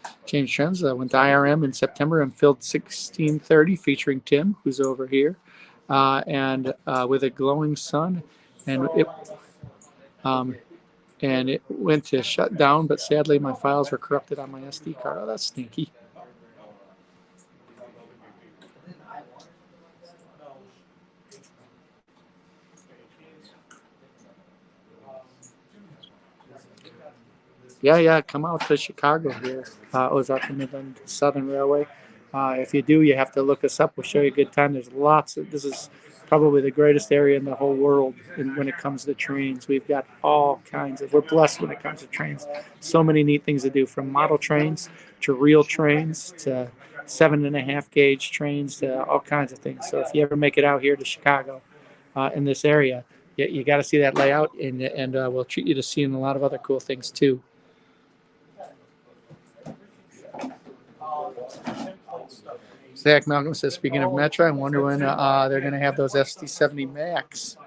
S6: that.
S2: James Trends went to IRM in September and filled 1630, featuring Tim, who's over here, and with a glowing sun. And it went to shut down, but sadly my files were corrupted on my SD card. Oh, that's stinky. Yeah, come out to Chicago here, Ozark and Midland Southern Railway. If you do, you have to look us up. We'll show you a good time. There's lots of, this is probably the greatest area in the whole world when it comes to trains. We've got all kinds of, we're blessed when it comes to trains. So many neat things to do, from model trains to real trains to 7.5 gauge trains to all kinds of things. So if you ever make it out here to Chicago in this area, you got to see that layout, and we'll treat you to seeing a lot of other cool things too. Zach Malcolm says, speaking of Metro, I wonder when they're going to have those ST70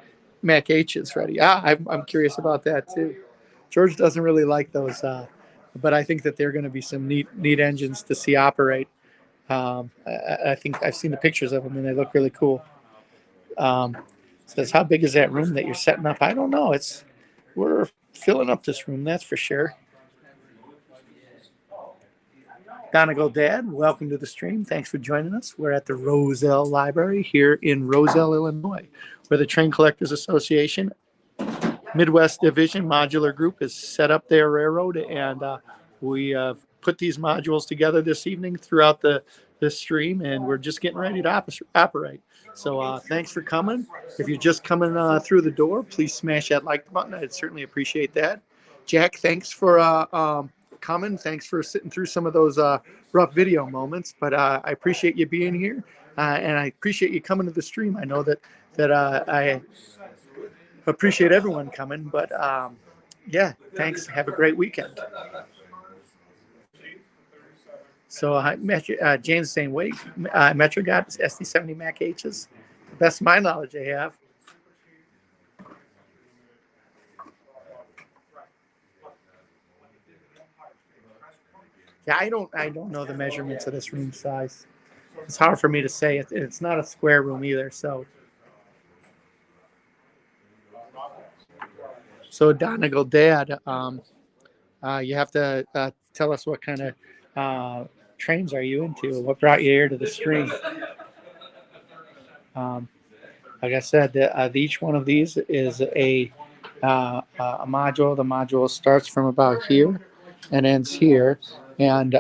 S2: Mac H's ready. I'm curious about that too. George doesn't really like those, but I think that they're going to be some neat engines to see operate. I think I've seen the pictures of them and they look really cool. Says, how big is that room that you're setting up? I don't know. We're filling up this room, that's for sure. Donegal Dad, welcome to the stream. Thanks for joining us. We're at the Roselle Library here in Roselle, Illinois, where the Train Collectors Association Midwest Division Modular Group has set up their railroad, and we have put these modules together this evening throughout this stream, and we're just getting ready to operate. So thanks for coming. If you're just coming through the door, please smash that like button. I'd certainly appreciate that. Jack, thanks for coming. Thanks for sitting through some of those rough video moments, but I appreciate you being here, and I appreciate you coming to the stream. I know that I appreciate everyone coming, but yeah, thanks. Have a great weekend. So James saying, wait, Metro got SD70 Mac H's. That's my knowledge I have. Yeah, I don't know the measurements of this room size. It's hard for me to say. It's not a square room either. So Donegal Dad, you have to tell us what kind of trains are you into? What brought you here to the stream? Like I said, each one of these is a module. The module starts from about here and ends here. And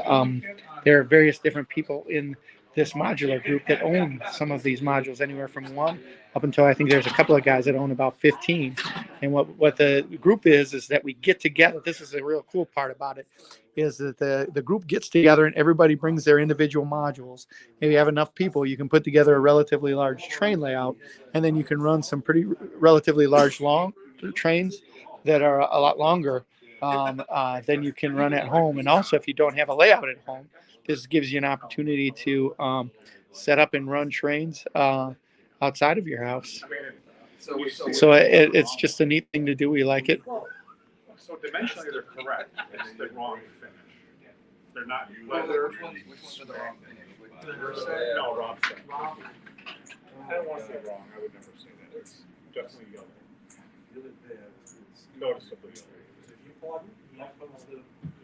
S2: there are various different people in this modular group that own some of these modules, anywhere from one up until I think there's a couple of guys that own about 15. And what the group is that we get together. This is a real cool part about it, is that the group gets together and everybody brings their individual modules. If you have enough people, you can put together a relatively large train layout, and then you can run some pretty relatively large long trains that are a lot longer than you can run at home. And also, if you don't have a layout at home, this gives you an opportunity to set up and run trains outside of your house. So it's just a neat thing to do. We like it.
S6: So dimensionally, they're correct. It's the wrong finish. They're not.
S1: Which ones are the wrong finish?
S6: No, wrong finish. I don't want to say wrong. I would never say that. It's definitely yellow. Noticeably yellow. If you plug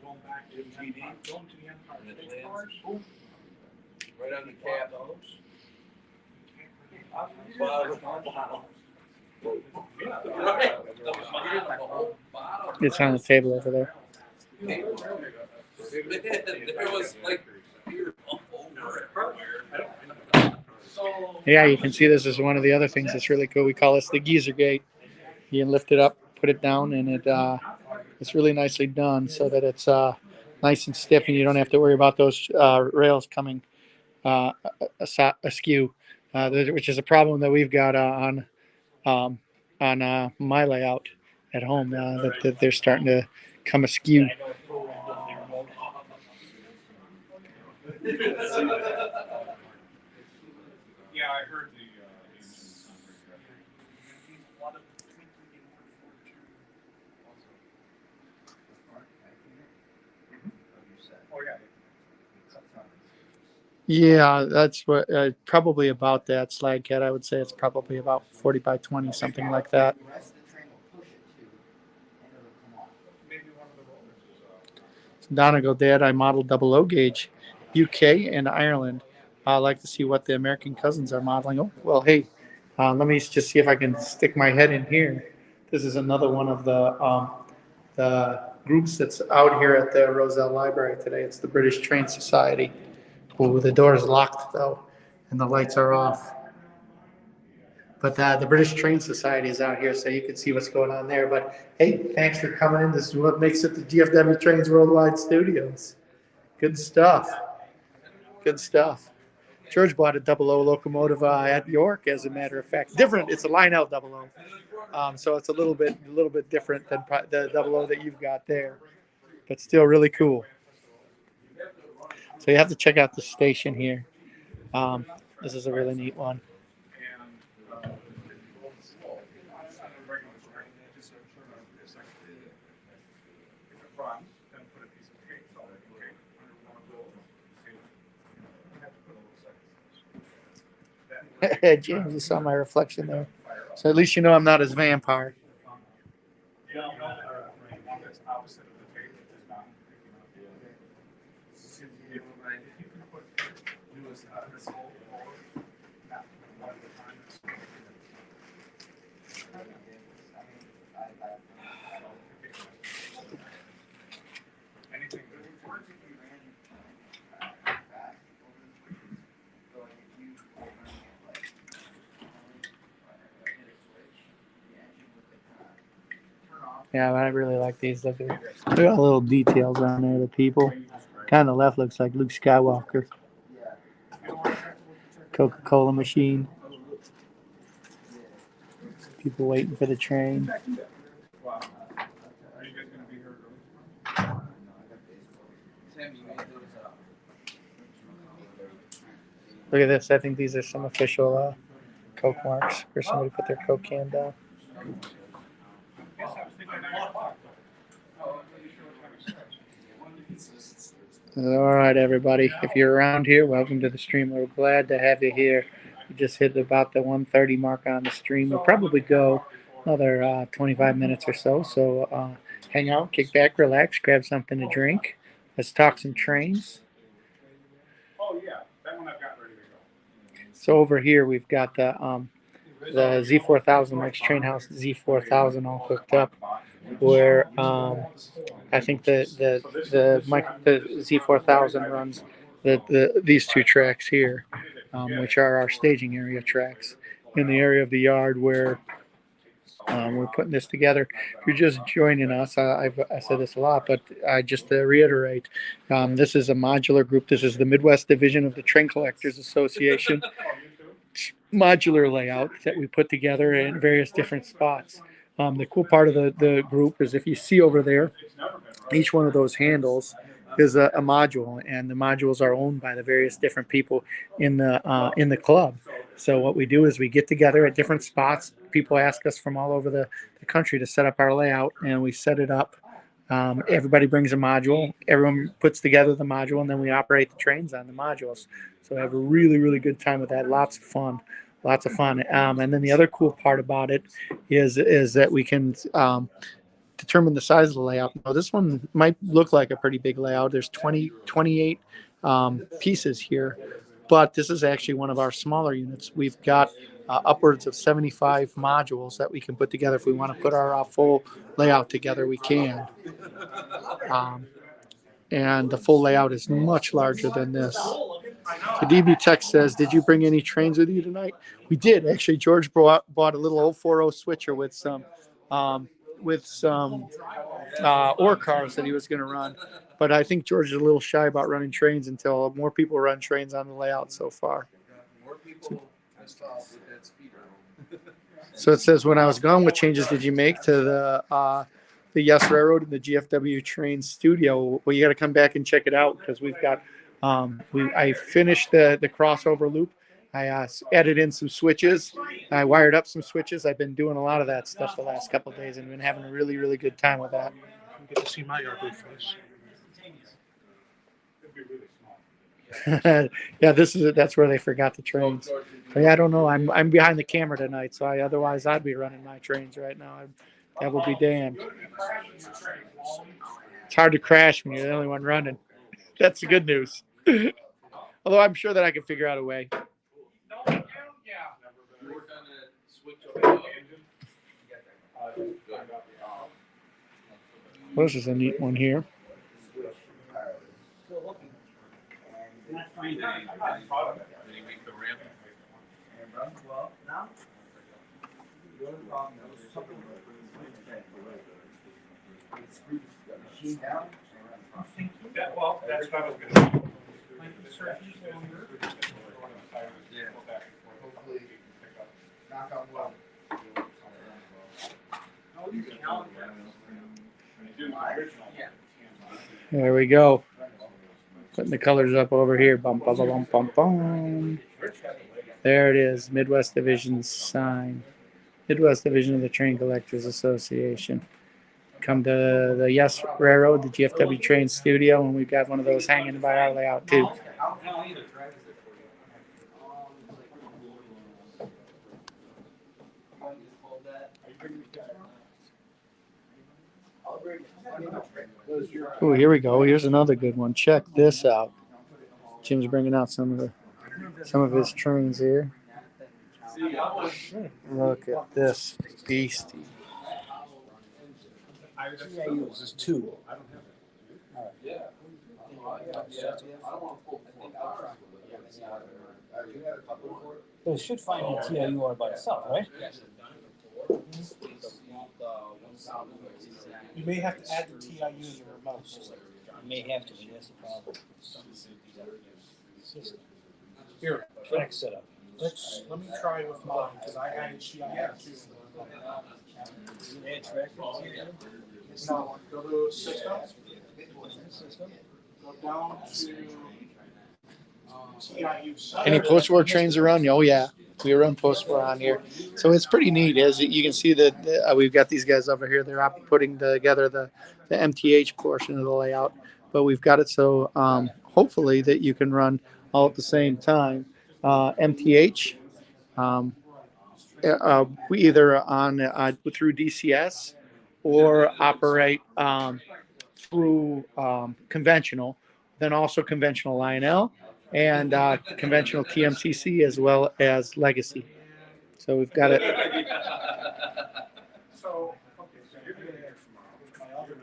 S6: going back to TD, going to the Empire State Cars,
S1: Right on the cap.
S2: It's on the table over there.
S1: There was like beer all over it.
S2: Yeah, you can see this is one of the other things that's really cool. We call this the geezer gate. You can lift it up, put it down, and it's really nicely done so that it's nice and stiff, and you don't have to worry about those rails coming askew, which is a problem that we've got on my layout at home. That they're starting to come askew.
S6: yeah, I heard the. Oh yeah.
S2: Yeah, that's what probably about that slag cat. I would say it's probably about 40 by 20, something like that. Donegal Dad, I modeled double O gauge, UK and Ireland. I like to see what the American cousins are modeling. Oh, well, hey, let me just see if I can stick my head in here. This is another one of the groups that's out here at the Roselle Library today. It's the British Train Society. Ooh, the door is locked though, and the lights are off. But the British Train Society is out here, so you can see what's going on there. But hey, thanks for coming in. This is what makes it the GFW Trains Worldwide Studios. Good stuff. Good stuff. George bought a 00 locomotive at York, as a matter of fact. Different. It's a Lionel 00. So it's a little bit different than the 00 that you've got there, but still really cool. So you have to check out the station here. This is a really neat one. James, you saw my reflection there. So at least you know I'm not his vampire. Yeah, I really like these. Look at all the little details on there. The people. Guy on the left looks like Luke Skywalker. Coca-Cola machine. People waiting for the train. Look at this. I think these are some official Coke marks where somebody put their Coke can down. All right, everybody. If you're around here, welcome to the stream. We're glad to have you here. We just hit about the 1:30 mark on the stream. We'll probably go another 25 minutes or so. So hang out, kick back, relax, grab something to drink. Let's talk some trains.
S6: Oh, yeah, that one I've got ready to go.
S2: So over here we've got the Z4000 next train house Z4000 all hooked up, where I think the Z4000 runs these two tracks here, which are our staging area tracks in the area of the yard where we're putting this together. If you're just joining us, I said this a lot, but just to reiterate, this is a modular group. This is the Midwest Division of the Train Collectors Association modular layout that we put together in various different spots. The cool part of the group is if you see over there, each one of those handles is a module, and the modules are owned by the various different people in the club. So what we do is we get together at different spots. People ask us from all over the country to set up our layout, and we set it up. Everybody brings a module. Everyone puts together the module, and then we operate the trains on the modules. So I have a really, really good time with that. Lots of fun. And then the other cool part about it is that we can determine the size of the layout. Now, this one might look like a pretty big layout. There's 28 pieces here, but this is actually one of our smaller units. We've got upwards of 75 modules that we can put together. If we want to put our full layout together, we can. And the full layout is much larger than this. So DB Tech says, did you bring any trains with you tonight? We did. Actually, George bought a little 040 switcher with some ore cars that he was going to run. But I think George is a little shy about running trains until more people run trains on the layout so far. So it says, when I was gone, what changes did you make to the Yes Railroad and the GFW Trains studio? Well, you got to come back and check it out because we've got I finished the crossover loop. I added in some switches. I wired up some switches. I've been doing a lot of that stuff the last couple of days and been having a really, really good time with that.
S6: You get to see my ugly face. It'd be really small.
S2: Yeah, that's where they forgot the trains. But yeah, I don't know. I'm behind the camera tonight, so otherwise I'd be running my trains right now. That would be damned. It's hard to crash when you're the only one running. That's the good news. Although I'm sure that I can figure out a way. Well, this is a neat one here.
S6: Well, that's what I was going to do.
S2: There we go. Putting the colors up over here. Bum, bum, bum, bum, bum. There it is. Midwest Division sign. Midwest Division of the Train Collectors Association. Come to the Yes Railroad, the GFW Trains studio, and we've got one of those hanging by our layout too. Oh, here we go. Here's another good one. Check this out. Jim's bringing out some of his trains here. Look at this beastie.
S4: This is two. It should find a TIU by itself, right?
S6: You may have to add the TIU in your remote.
S5: You may have to, that's the problem. System.
S6: Here,
S5: Track setup.
S6: let me try with mine, because I added TIU too.
S5: You add track.
S6: No, go to systems, go down to TIU.
S2: Any post-war trains around? Oh yeah, we run post-war on here, so it's pretty neat. As you can see that we've got these guys over here. They're putting together the MTH portion of the layout, but we've got it so hopefully that you can run all at the same time. MTH, we either on through DCS or operate through conventional, then also conventional Lionel and conventional TMCC as well as Legacy. So we've got it.
S6: So, okay, so you're gonna add my other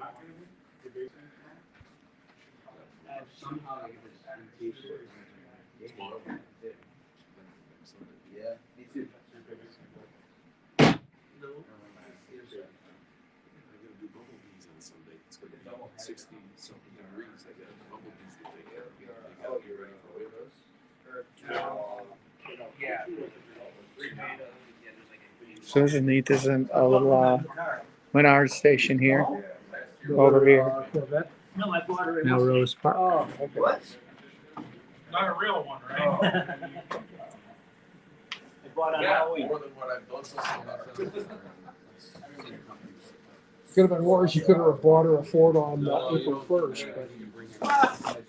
S3: Yeah, me too.
S2: So this is neat. This is a little Menard station here, over here.
S5: No, I bought her.
S2: Melrose Park.
S4: Oh, okay.
S3: What?
S6: Not a real one, right?
S5: I bought on Halloween.
S1: More than what I've done since
S4: Could have been worse. You could have bought her a Ford on April 1st. But...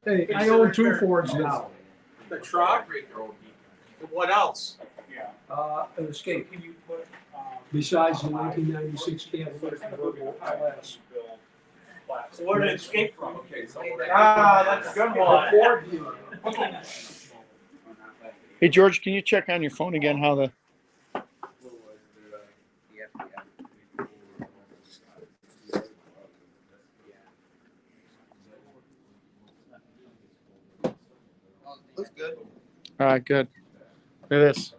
S4: Hey, I own 2 Fords now.
S6: The truck? What else?
S4: An Escape. Besides the 1996 Cavalier convertible LS.
S5: So where did it escape from?
S1: Okay, so
S6: That's a good one.
S4: Ford dealer.
S2: Hey George, can you check on your phone again how the
S3: Looks good.
S2: All right, good. Look at this.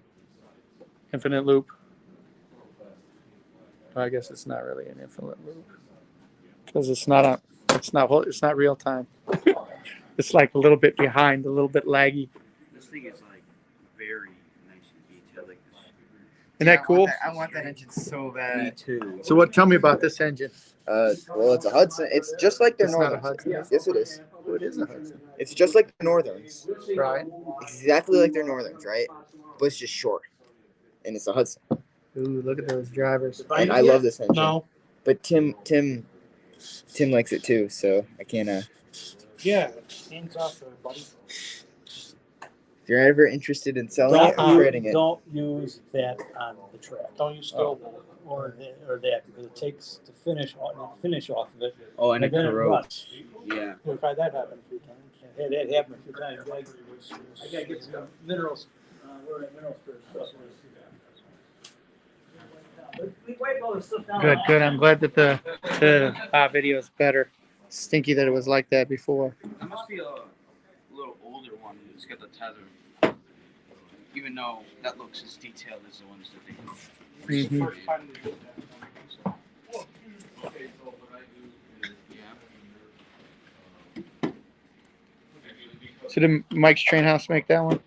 S2: Infinite loop. I guess it's not really an infinite loop because it's not real time. It's like a little bit behind, a little bit laggy.
S9: This thing is like very nice and detailed. Like this.
S2: Isn't that cool?
S8: I want that engine so bad.
S9: Me too.
S2: So what? Tell me about this engine.
S3: Well, it's a Hudson. It's just like the
S2: It's not a
S3: Northerns.
S2: Hudson.
S3: Yes, it is.
S2: Oh, it is a Hudson.
S3: It's just like the Northerns.
S2: Right.
S3: Exactly like their Northerns, right? But it's just short. And it's a Hudson.
S2: Ooh, look at those drivers.
S3: And I love this engine.
S6: No.
S3: But Tim likes it too, so I can't.
S6: Yeah, hands off there, buddy.
S3: If you're ever interested in selling it or trading it,
S5: Don't use that on the track.
S6: Don't use steel.
S5: Or that because it takes the finish off of it.
S9: Oh, and it
S5: then it
S9: corrodes.
S5: rusts.
S9: Yeah.
S6: We've had that happen a few times.
S5: Yeah, that happened a few times. I gotta get some minerals. Where are the minerals first? We wipe all this stuff down.
S2: Good, good. I'm glad that the video is better. Stinky that it was like that before.
S9: That must be a little older one. It's got the tether. Even though that looks as detailed as the ones that they do.
S2: Mhm.
S6: First time we did that.
S2: So did Mike's Train House make that one?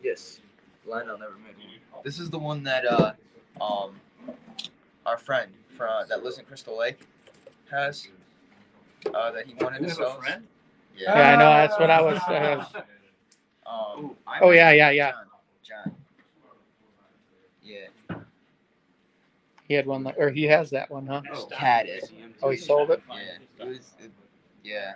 S3: yes, Lionel never made one. This is the one that our friend that lives in Crystal Lake has that he wanted to sell.
S2: Yeah, I know. That's what I was. Oh yeah, yeah, yeah.
S3: John. Yeah.
S2: He had one, or he has that one, huh?
S3: Had it.
S2: Oh, he sold it.
S3: Yeah. Yeah.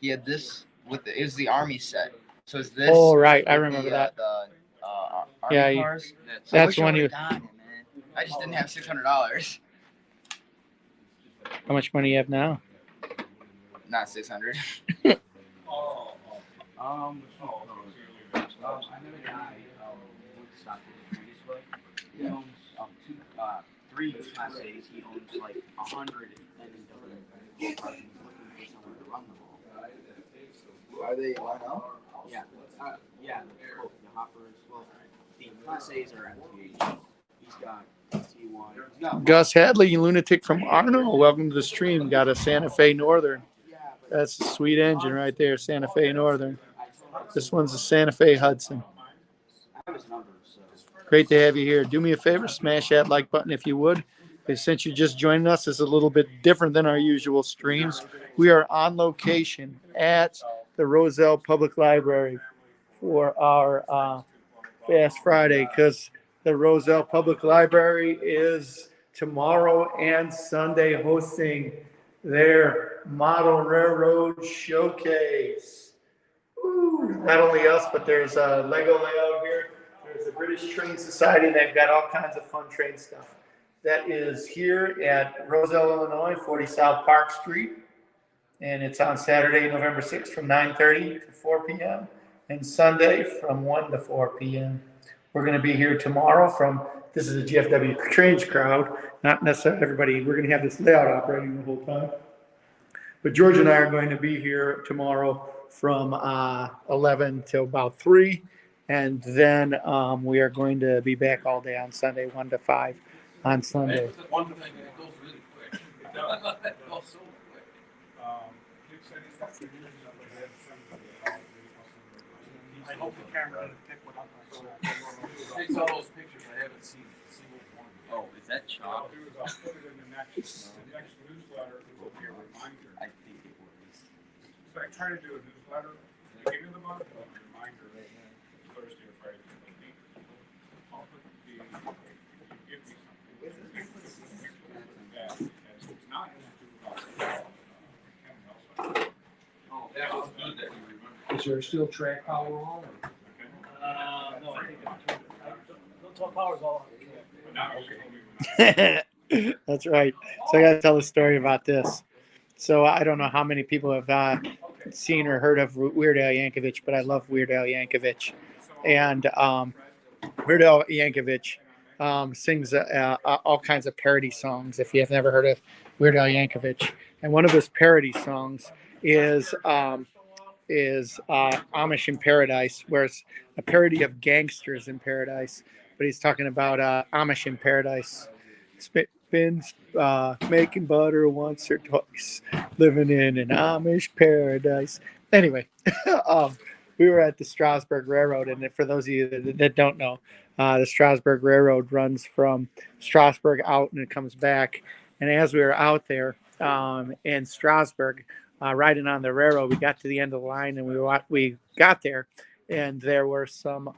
S3: He had this with it was the army set. So it's this.
S2: Oh right, I
S3: with
S2: remember
S3: the,
S2: that.
S3: The army
S2: Yeah,
S3: cars.
S2: That's
S3: I
S2: when
S3: wish I
S2: you.
S3: would've gotten it, man. I just didn't have $600.
S2: How much money you have now?
S3: Not 600.
S9: I know a guy with stock previously. He owns 3 Class A's. He owns like 100 NW. He's looking for someone to run them all.
S3: Are they Lionel?
S9: Yeah. Yeah. The hoppers. Well, the Class A's are MTH. He's got TCA T1.
S2: Gus Hadley, lunatic from Arno. Welcome to the stream. Got a Santa Fe Northern. That's a sweet engine right there, Santa Fe Northern. This one's a Santa Fe Hudson. Great to have you here. Do me a favor, smash that like button if you would. Since you're just joining us, it's a little bit different than our usual streams. We are on location at the Roselle Public Library for our Fast Friday because the Roselle Public Library is tomorrow and Sunday hosting their Model Railroad Showcase. Ooh, not only us, but there's a Lego layout here. There's the British Train Society. They've got all kinds of fun train stuff. That is here at Roselle, Illinois, 40 South Park Street. And it's on Saturday, November 6th from 9:30 to 4 p.m. and Sunday from 1 to 4 p.m. We're going to be here tomorrow this is a GFW Trains crowd, not necessarily everybody. We're going to have this layout operating the whole time. But George and I are going to be here tomorrow from 11 till about 3. And then we are going to be back all day on Sunday, 1 to 5 on Sunday.
S1: One thing that goes really quick. It goes so quick.
S6: I hope the camera doesn't pick one up.
S1: Takes all those pictures. I haven't seen a single one.
S3: Oh, is that chalk?
S6: I'll put it in the next newsletter. It will be a reminder.
S3: I think it was.
S6: So I try to do a newsletter at the beginning of the month, a reminder Thursday or Friday. I'll put the, give me something. It's not
S1: Oh, that was good that you remember.
S4: Is there still track power on?
S5: No, I think the power's all
S2: That's right. So I got to tell a story about this. So I don't know how many people have seen or heard of Weird Al Yankovic, but I love Weird Al Yankovic. And Weird Al Yankovic sings all kinds of parody songs, if you have never heard of Weird Al Yankovic. And one of his parody songs is Amish in Paradise, where it's a parody of Gangsters in Paradise. But he's talking about Amish in Paradise. Been making butter once or twice, living in an Amish paradise. Anyway, we were at the Strasburg Railroad, and for those of you that don't know, the Strasburg Railroad runs from Strasburg out and it comes back. And as we were out there in Strasburg, riding on the railroad, we got to the end of the line, and we got there, and there were some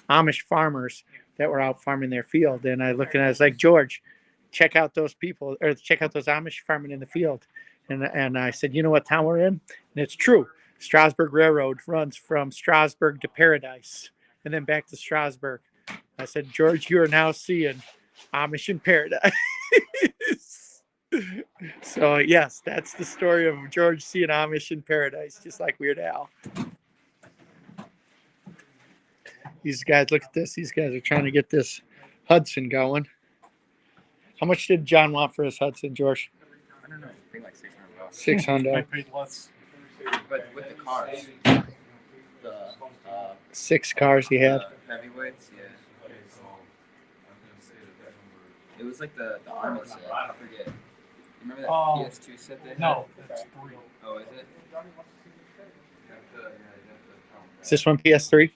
S2: Amish farmers that were out farming their field. And I looked and I was like, George, check out those people, or check out those Amish farming in the field. And I said, you know what town we're in? And it's true. Strasburg Railroad runs from Strasburg to Paradise and then back to Strasburg. I said, George, you are now seeing Amish in Paradise. So yes, that's the story of George seeing Amish in Paradise, just like Weird Al. These guys, look at this. These guys are trying to get this Hudson going. How much did John want for his Hudson, George?
S3: I don't know. I think like $600.
S2: 600.
S6: I paid less.
S3: But with the cars, the
S2: 6 cars he had.
S3: heavyweights, yeah. It was like the army set. I forget. You remember that PS2 set they had?
S6: No, that's 3.
S3: Oh, is it?
S2: Is this one PS3?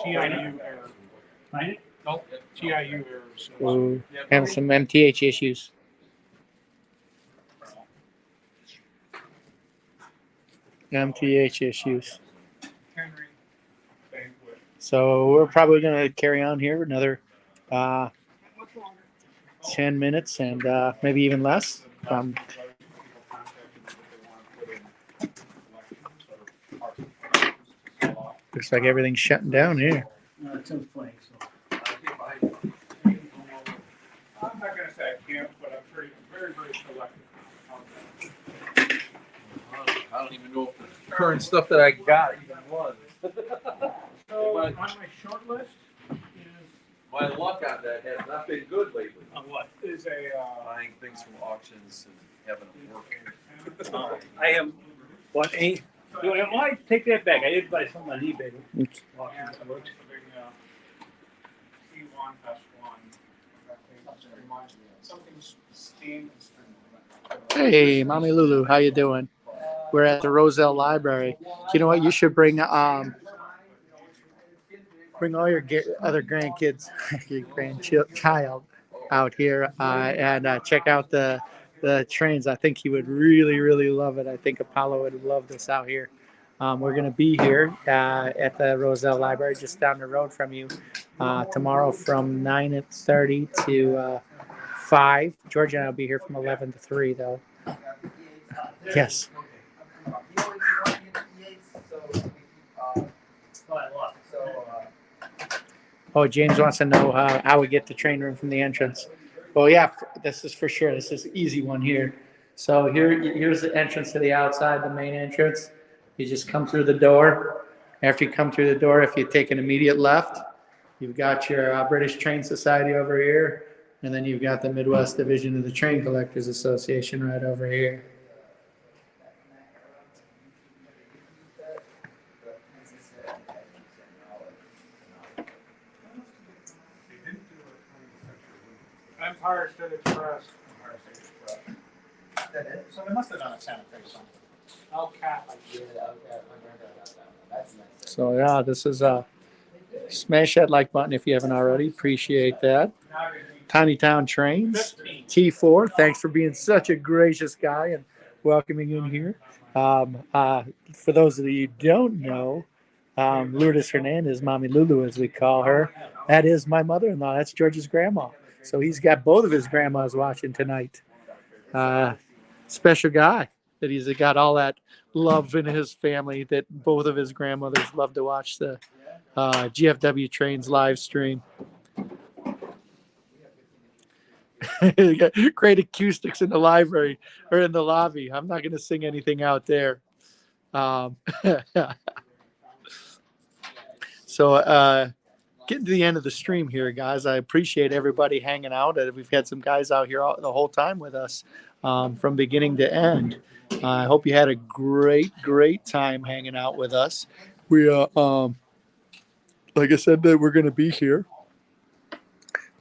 S6: TIU error.
S5: Find it?
S6: Nope, TIU error. So
S2: Ooh, having some MTH issues. MTH issues.
S6: Henry Banquet.
S2: So we're probably going to carry on here another 10 minutes and maybe even less. Looks like everything's shutting down here.
S5: No, it sounds funny. So.
S6: I'm not going to say I can't, but I'm very, very selective.
S1: I don't even know if the current stuff that I got even was.
S6: So on my short list
S1: My luck on that has not been good lately.
S5: On what?
S6: is a
S1: Buying things from auctions and having them work.
S5: I am. What? Well, I take that back. I did buy something on eBay.
S6: C1 S1 Something's steamed and streamed.
S2: Hey, Mommy Lulu, how you doing? We're at the Roselle Library. You know what? You should bring all your other grandkids, your grandchild out here and check out the trains. I think he would really, really love it. I think Apollo would love this out here. We're going to be here at the Roselle Library, just down the road from you, tomorrow from 9:30 to 5. Georgia and I will be here from 11 to 3, though. Yes. Oh, James wants to know how we get the train room from the entrance. Well, yeah, this is for sure. This is an easy one here. So here's the entrance to the outside, the main entrance. You just come through the door. After you come through the door, if you take an immediate left, you've got your British Train Society over here, and then you've got the Midwest Division of the Train Collectors Association right over here.
S6: Empire State Express.
S5: So they must have done a Santa Fe something.
S6: El Cap.
S2: So yeah, this is smash that like button if you haven't already. Appreciate that. Tiny Town Trains, T4. Thanks for being such a gracious guy and welcoming in here. For those of you who don't know, Lourdes Hernandez, Mommy Lulu as we call her, that is my mother-in-law. That's George's grandma. So he's got both of his grandmas watching tonight. Special guy that he's got all that love in his family that both of his grandmothers love to watch the GFW Trains live stream. Great acoustics in the library or in the lobby. I'm not going to sing anything out there. So getting to the end of the stream here, guys. I appreciate everybody hanging out. We've had some guys out here the whole time with us from beginning to end. I hope you had a great time hanging out with us. We, like I said, that we're going to be here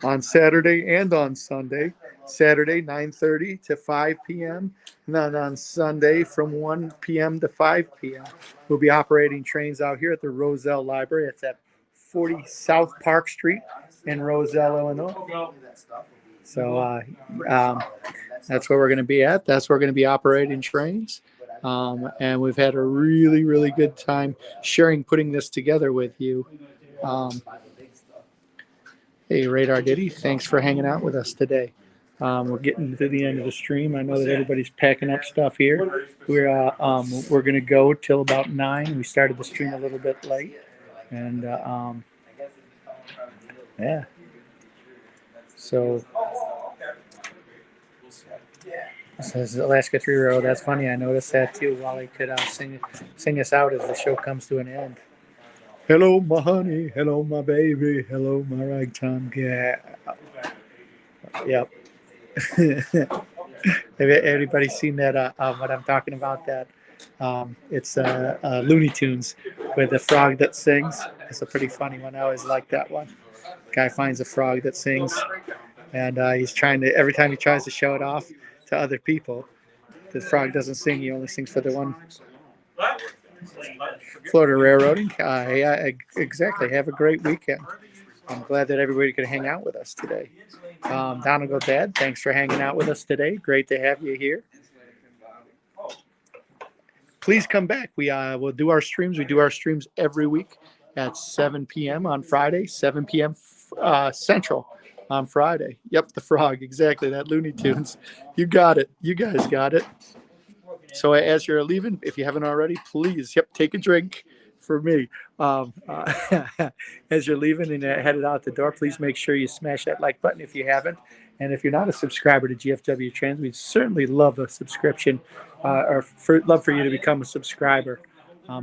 S2: on Saturday and on Sunday. Saturday, 9:30 to 5 p.m. And then on Sunday from 1 p.m. to 5 p.m. We'll be operating trains out here at the Roselle Library. It's at 40 South Park Street in Roselle, Illinois. So that's where we're going to be at. That's where we're going to be operating trains. And we've had a really good time putting this together with you. Hey, Radar Diddy, thanks for hanging out with us today. We're getting to the end of the stream. I know that everybody's packing up stuff here. We're going to go till about 9. We started the stream a little bit late. And yeah. So says Alaska 3-Row. That's funny. I noticed that too. Wally could sing us out as the show comes to an end. Hello, my honey. Hello, my baby. Hello, my ragtime gal. Yep. Have anybody seen that? What I'm talking about? That it's Looney Tunes with the frog that sings. It's a pretty funny one. I always like that one. Guy finds a frog that sings, and he's trying to. Every time he tries to show it off to other people, the frog doesn't sing. He only sings for the one. Florida Railroading. Yeah, exactly. Have a great weekend. I'm glad that everybody could hang out with us today. Donegal Dad, thanks for hanging out with us today. Great to have you here. Please come back. We'll do our streams. We do our streams every week at 7 p.m. on Friday, 7 p.m. Central on Friday. Yep, the frog. Exactly. That Looney Tunes. You got it. You guys got it. So as you're leaving, if you haven't already, please, take a drink for me. As you're leaving and headed out the door, please make sure you smash that like button if you haven't. And if you're not a subscriber to GFW Trains, we'd certainly love a subscription love for you to become a subscriber.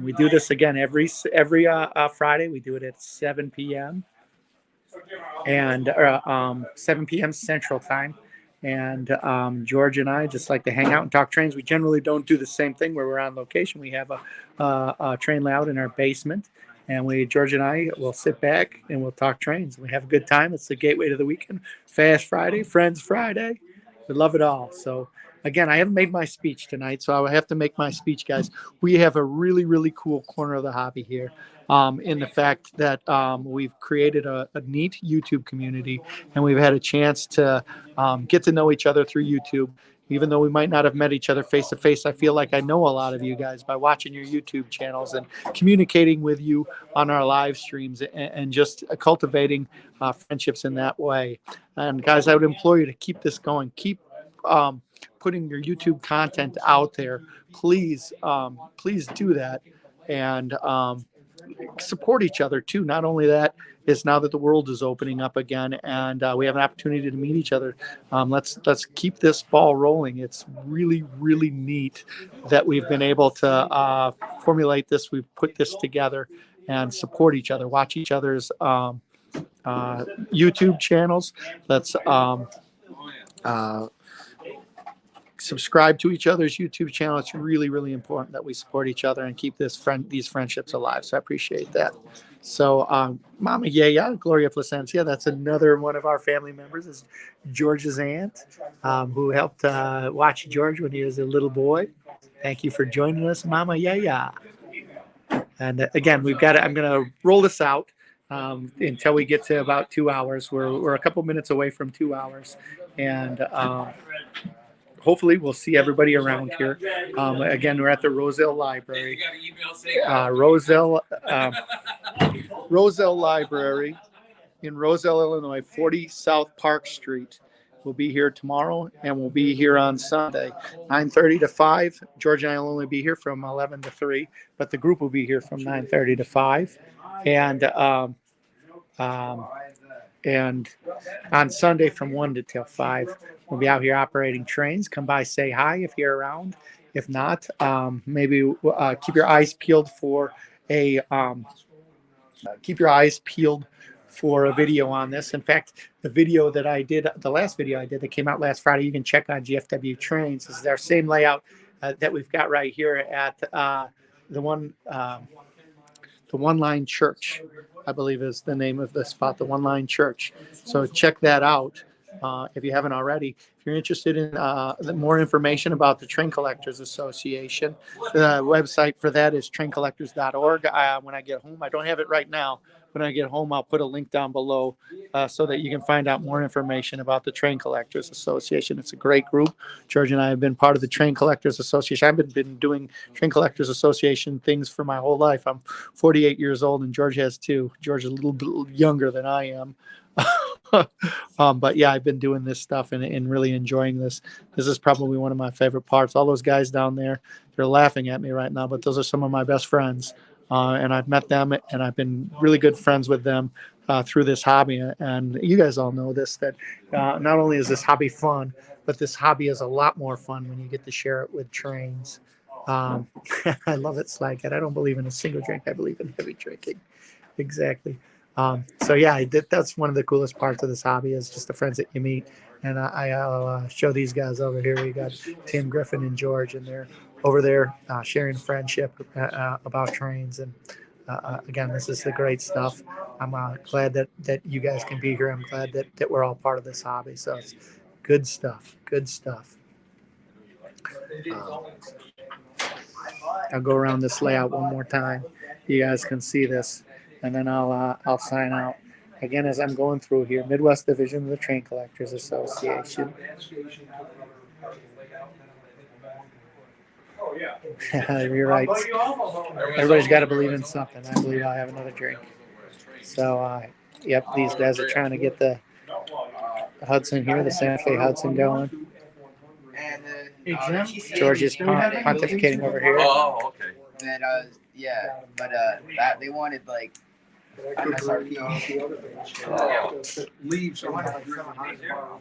S2: We do this again every Friday. We do it at 7 p.m. and 7 p.m. Central Time. And George and I just like to hang out and talk trains. We generally don't do the same thing where we're on location. We have a train layout in our basement, And George and I will sit back and we'll talk trains. We have a good time. It's the gateway to the weekend. Fast Friday, Friends Friday. We love it all. So again, I haven't made my speech tonight, so I will have to make my speech, guys. We have a really, really cool corner of the hobby here. In the fact that we've created a neat YouTube community, and we've had a chance to get to know each other through YouTube. Even though we might not have met each other face to face, I feel like I know a lot of you guys by watching your YouTube channels and communicating with you on our live streams, and just cultivating friendships in that way. And guys, I would implore you to keep this going. Keep putting your YouTube content out there. Please, please do that. And support each other too. Not only that, is now that the world is opening up again, and we have an opportunity to meet each other. Let's keep this ball rolling. It's really, really neat that we've been able to formulate this. We've put this together and support each other. Watch each other's YouTube channels. Let's subscribe to each other's YouTube channel. It's really, really important that we support each other and keep these friendships alive. So I appreciate that. So Mama Yaya, Gloria Placencia, that's another one of our family members, is George's aunt, who helped watch George when he was a little boy. Thank you for joining us, Mama Yaya. And again, I'm going to roll this out until we get to about 2 hours. We're a couple minutes away from 2 hours. And hopefully we'll see everybody around here. Again, we're at the Roselle Library. Roselle Library in Roselle, Illinois, 40 South Park Street. We'll be here tomorrow, and we'll be here on Sunday, 9:30 to 5. George and I will only be here from 11 to 3, but the group will be here from 9:30 to 5. And on Sunday from 1 till 5, we'll be out here operating trains. Come by, say hi if you're around. If not, maybe keep your eyes peeled for a video on this. In fact, the video that I did, the last video I did that came out last Friday, you can check on GFW Trains. This is our same layout that we've got right here at the One Line Church, I believe is the name of the spot, the One Line Church. So check that out if you haven't already. If you're interested in more information about the Train Collectors Association, the website for that is traincollectors.org. When I get home, I don't have it right now. When I get home, I'll put a link down below so that you can find out more information about the Train Collectors Association. It's a great group. George and I have been part of the Train Collectors Association. I've been doing Train Collectors Association things for my whole life. I'm 48 years old, and George has too. George is a little bit younger than I am. But yeah, I've been doing this stuff and really enjoying this. This is probably one of my favorite parts. All those guys down there, they're laughing at me right now, but those are some of my best friends. And I've met them, and I've been really good friends with them through this hobby. And you guys all know this, that not only is this hobby fun, but this hobby is a lot more fun when you get to share it with trains. I love it, Slaghead. I don't believe in a single drink. I believe in heavy drinking. Exactly. So yeah, that's one of the coolest parts of this hobby, is just the friends that you meet. And I'll show these guys over here. We got Tim, Griffin, and George, and they're over there sharing friendship about trains. And again, this is the great stuff. I'm glad that you guys can be here. I'm glad that we're all part of this hobby. So it's good stuff. Good stuff. I'll go around this layout one more time. You guys can see this, and then I'll sign out. Again, as I'm going through here, Midwest Division of the Train Collectors Association. You're right. Everybody's got to believe in something. I believe I'll have another drink. So, yep, these guys are trying to get the Hudson here, the Santa Fe Hudson going. George is pontificating over here.
S1: Oh, okay.
S9: That yeah, but that they wanted like MSRP.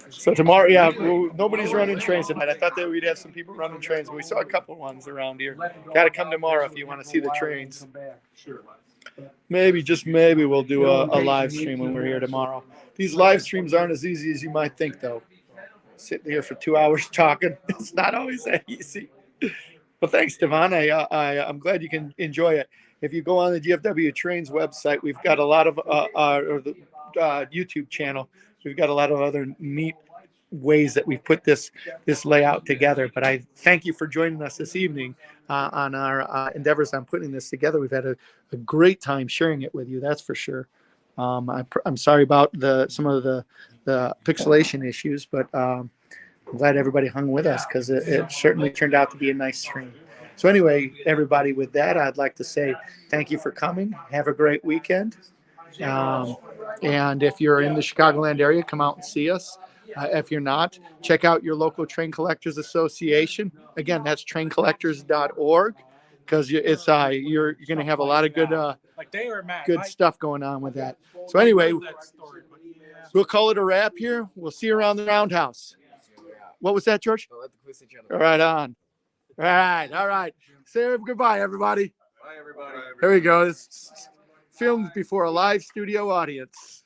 S2: So tomorrow, yeah, nobody's running trains tonight. I thought that we'd have some people running trains, but we saw a couple ones around here. Got to come tomorrow if you want to see the trains. Maybe, just maybe, we'll do a live stream when we're here tomorrow. These live streams aren't as easy as you might think, though. Sitting here for 2 hours talking, it's not always that easy.
S10: Well, thanks, Devon. I'm glad you can enjoy it. If you go on the GFW Trains website, we've got a lot of or the YouTube channel. We've got a lot of other neat ways that we've put this layout together. But I thank you for joining us this evening on our endeavors on putting this together. We've had a great time sharing it with you. That's for sure. I'm sorry about some of the pixelation issues, but I'm glad everybody hung with us because it certainly turned out to be a nice stream. So anyway, everybody, with that, I'd like to say thank you for coming. Have a great weekend. And if you're in the Chicagoland area, come out and see us. If you're not, check out your local Train Collectors Association. Again, that's traincollectors.org because you're going to have a lot of good stuff going on with that. So anyway, we'll call it a wrap here. We'll see you around the roundhouse. What was that, George? All right, on. All right. Say goodbye, everybody.
S1: Bye, everybody.
S10: Here we go. This filmed before a live studio audience.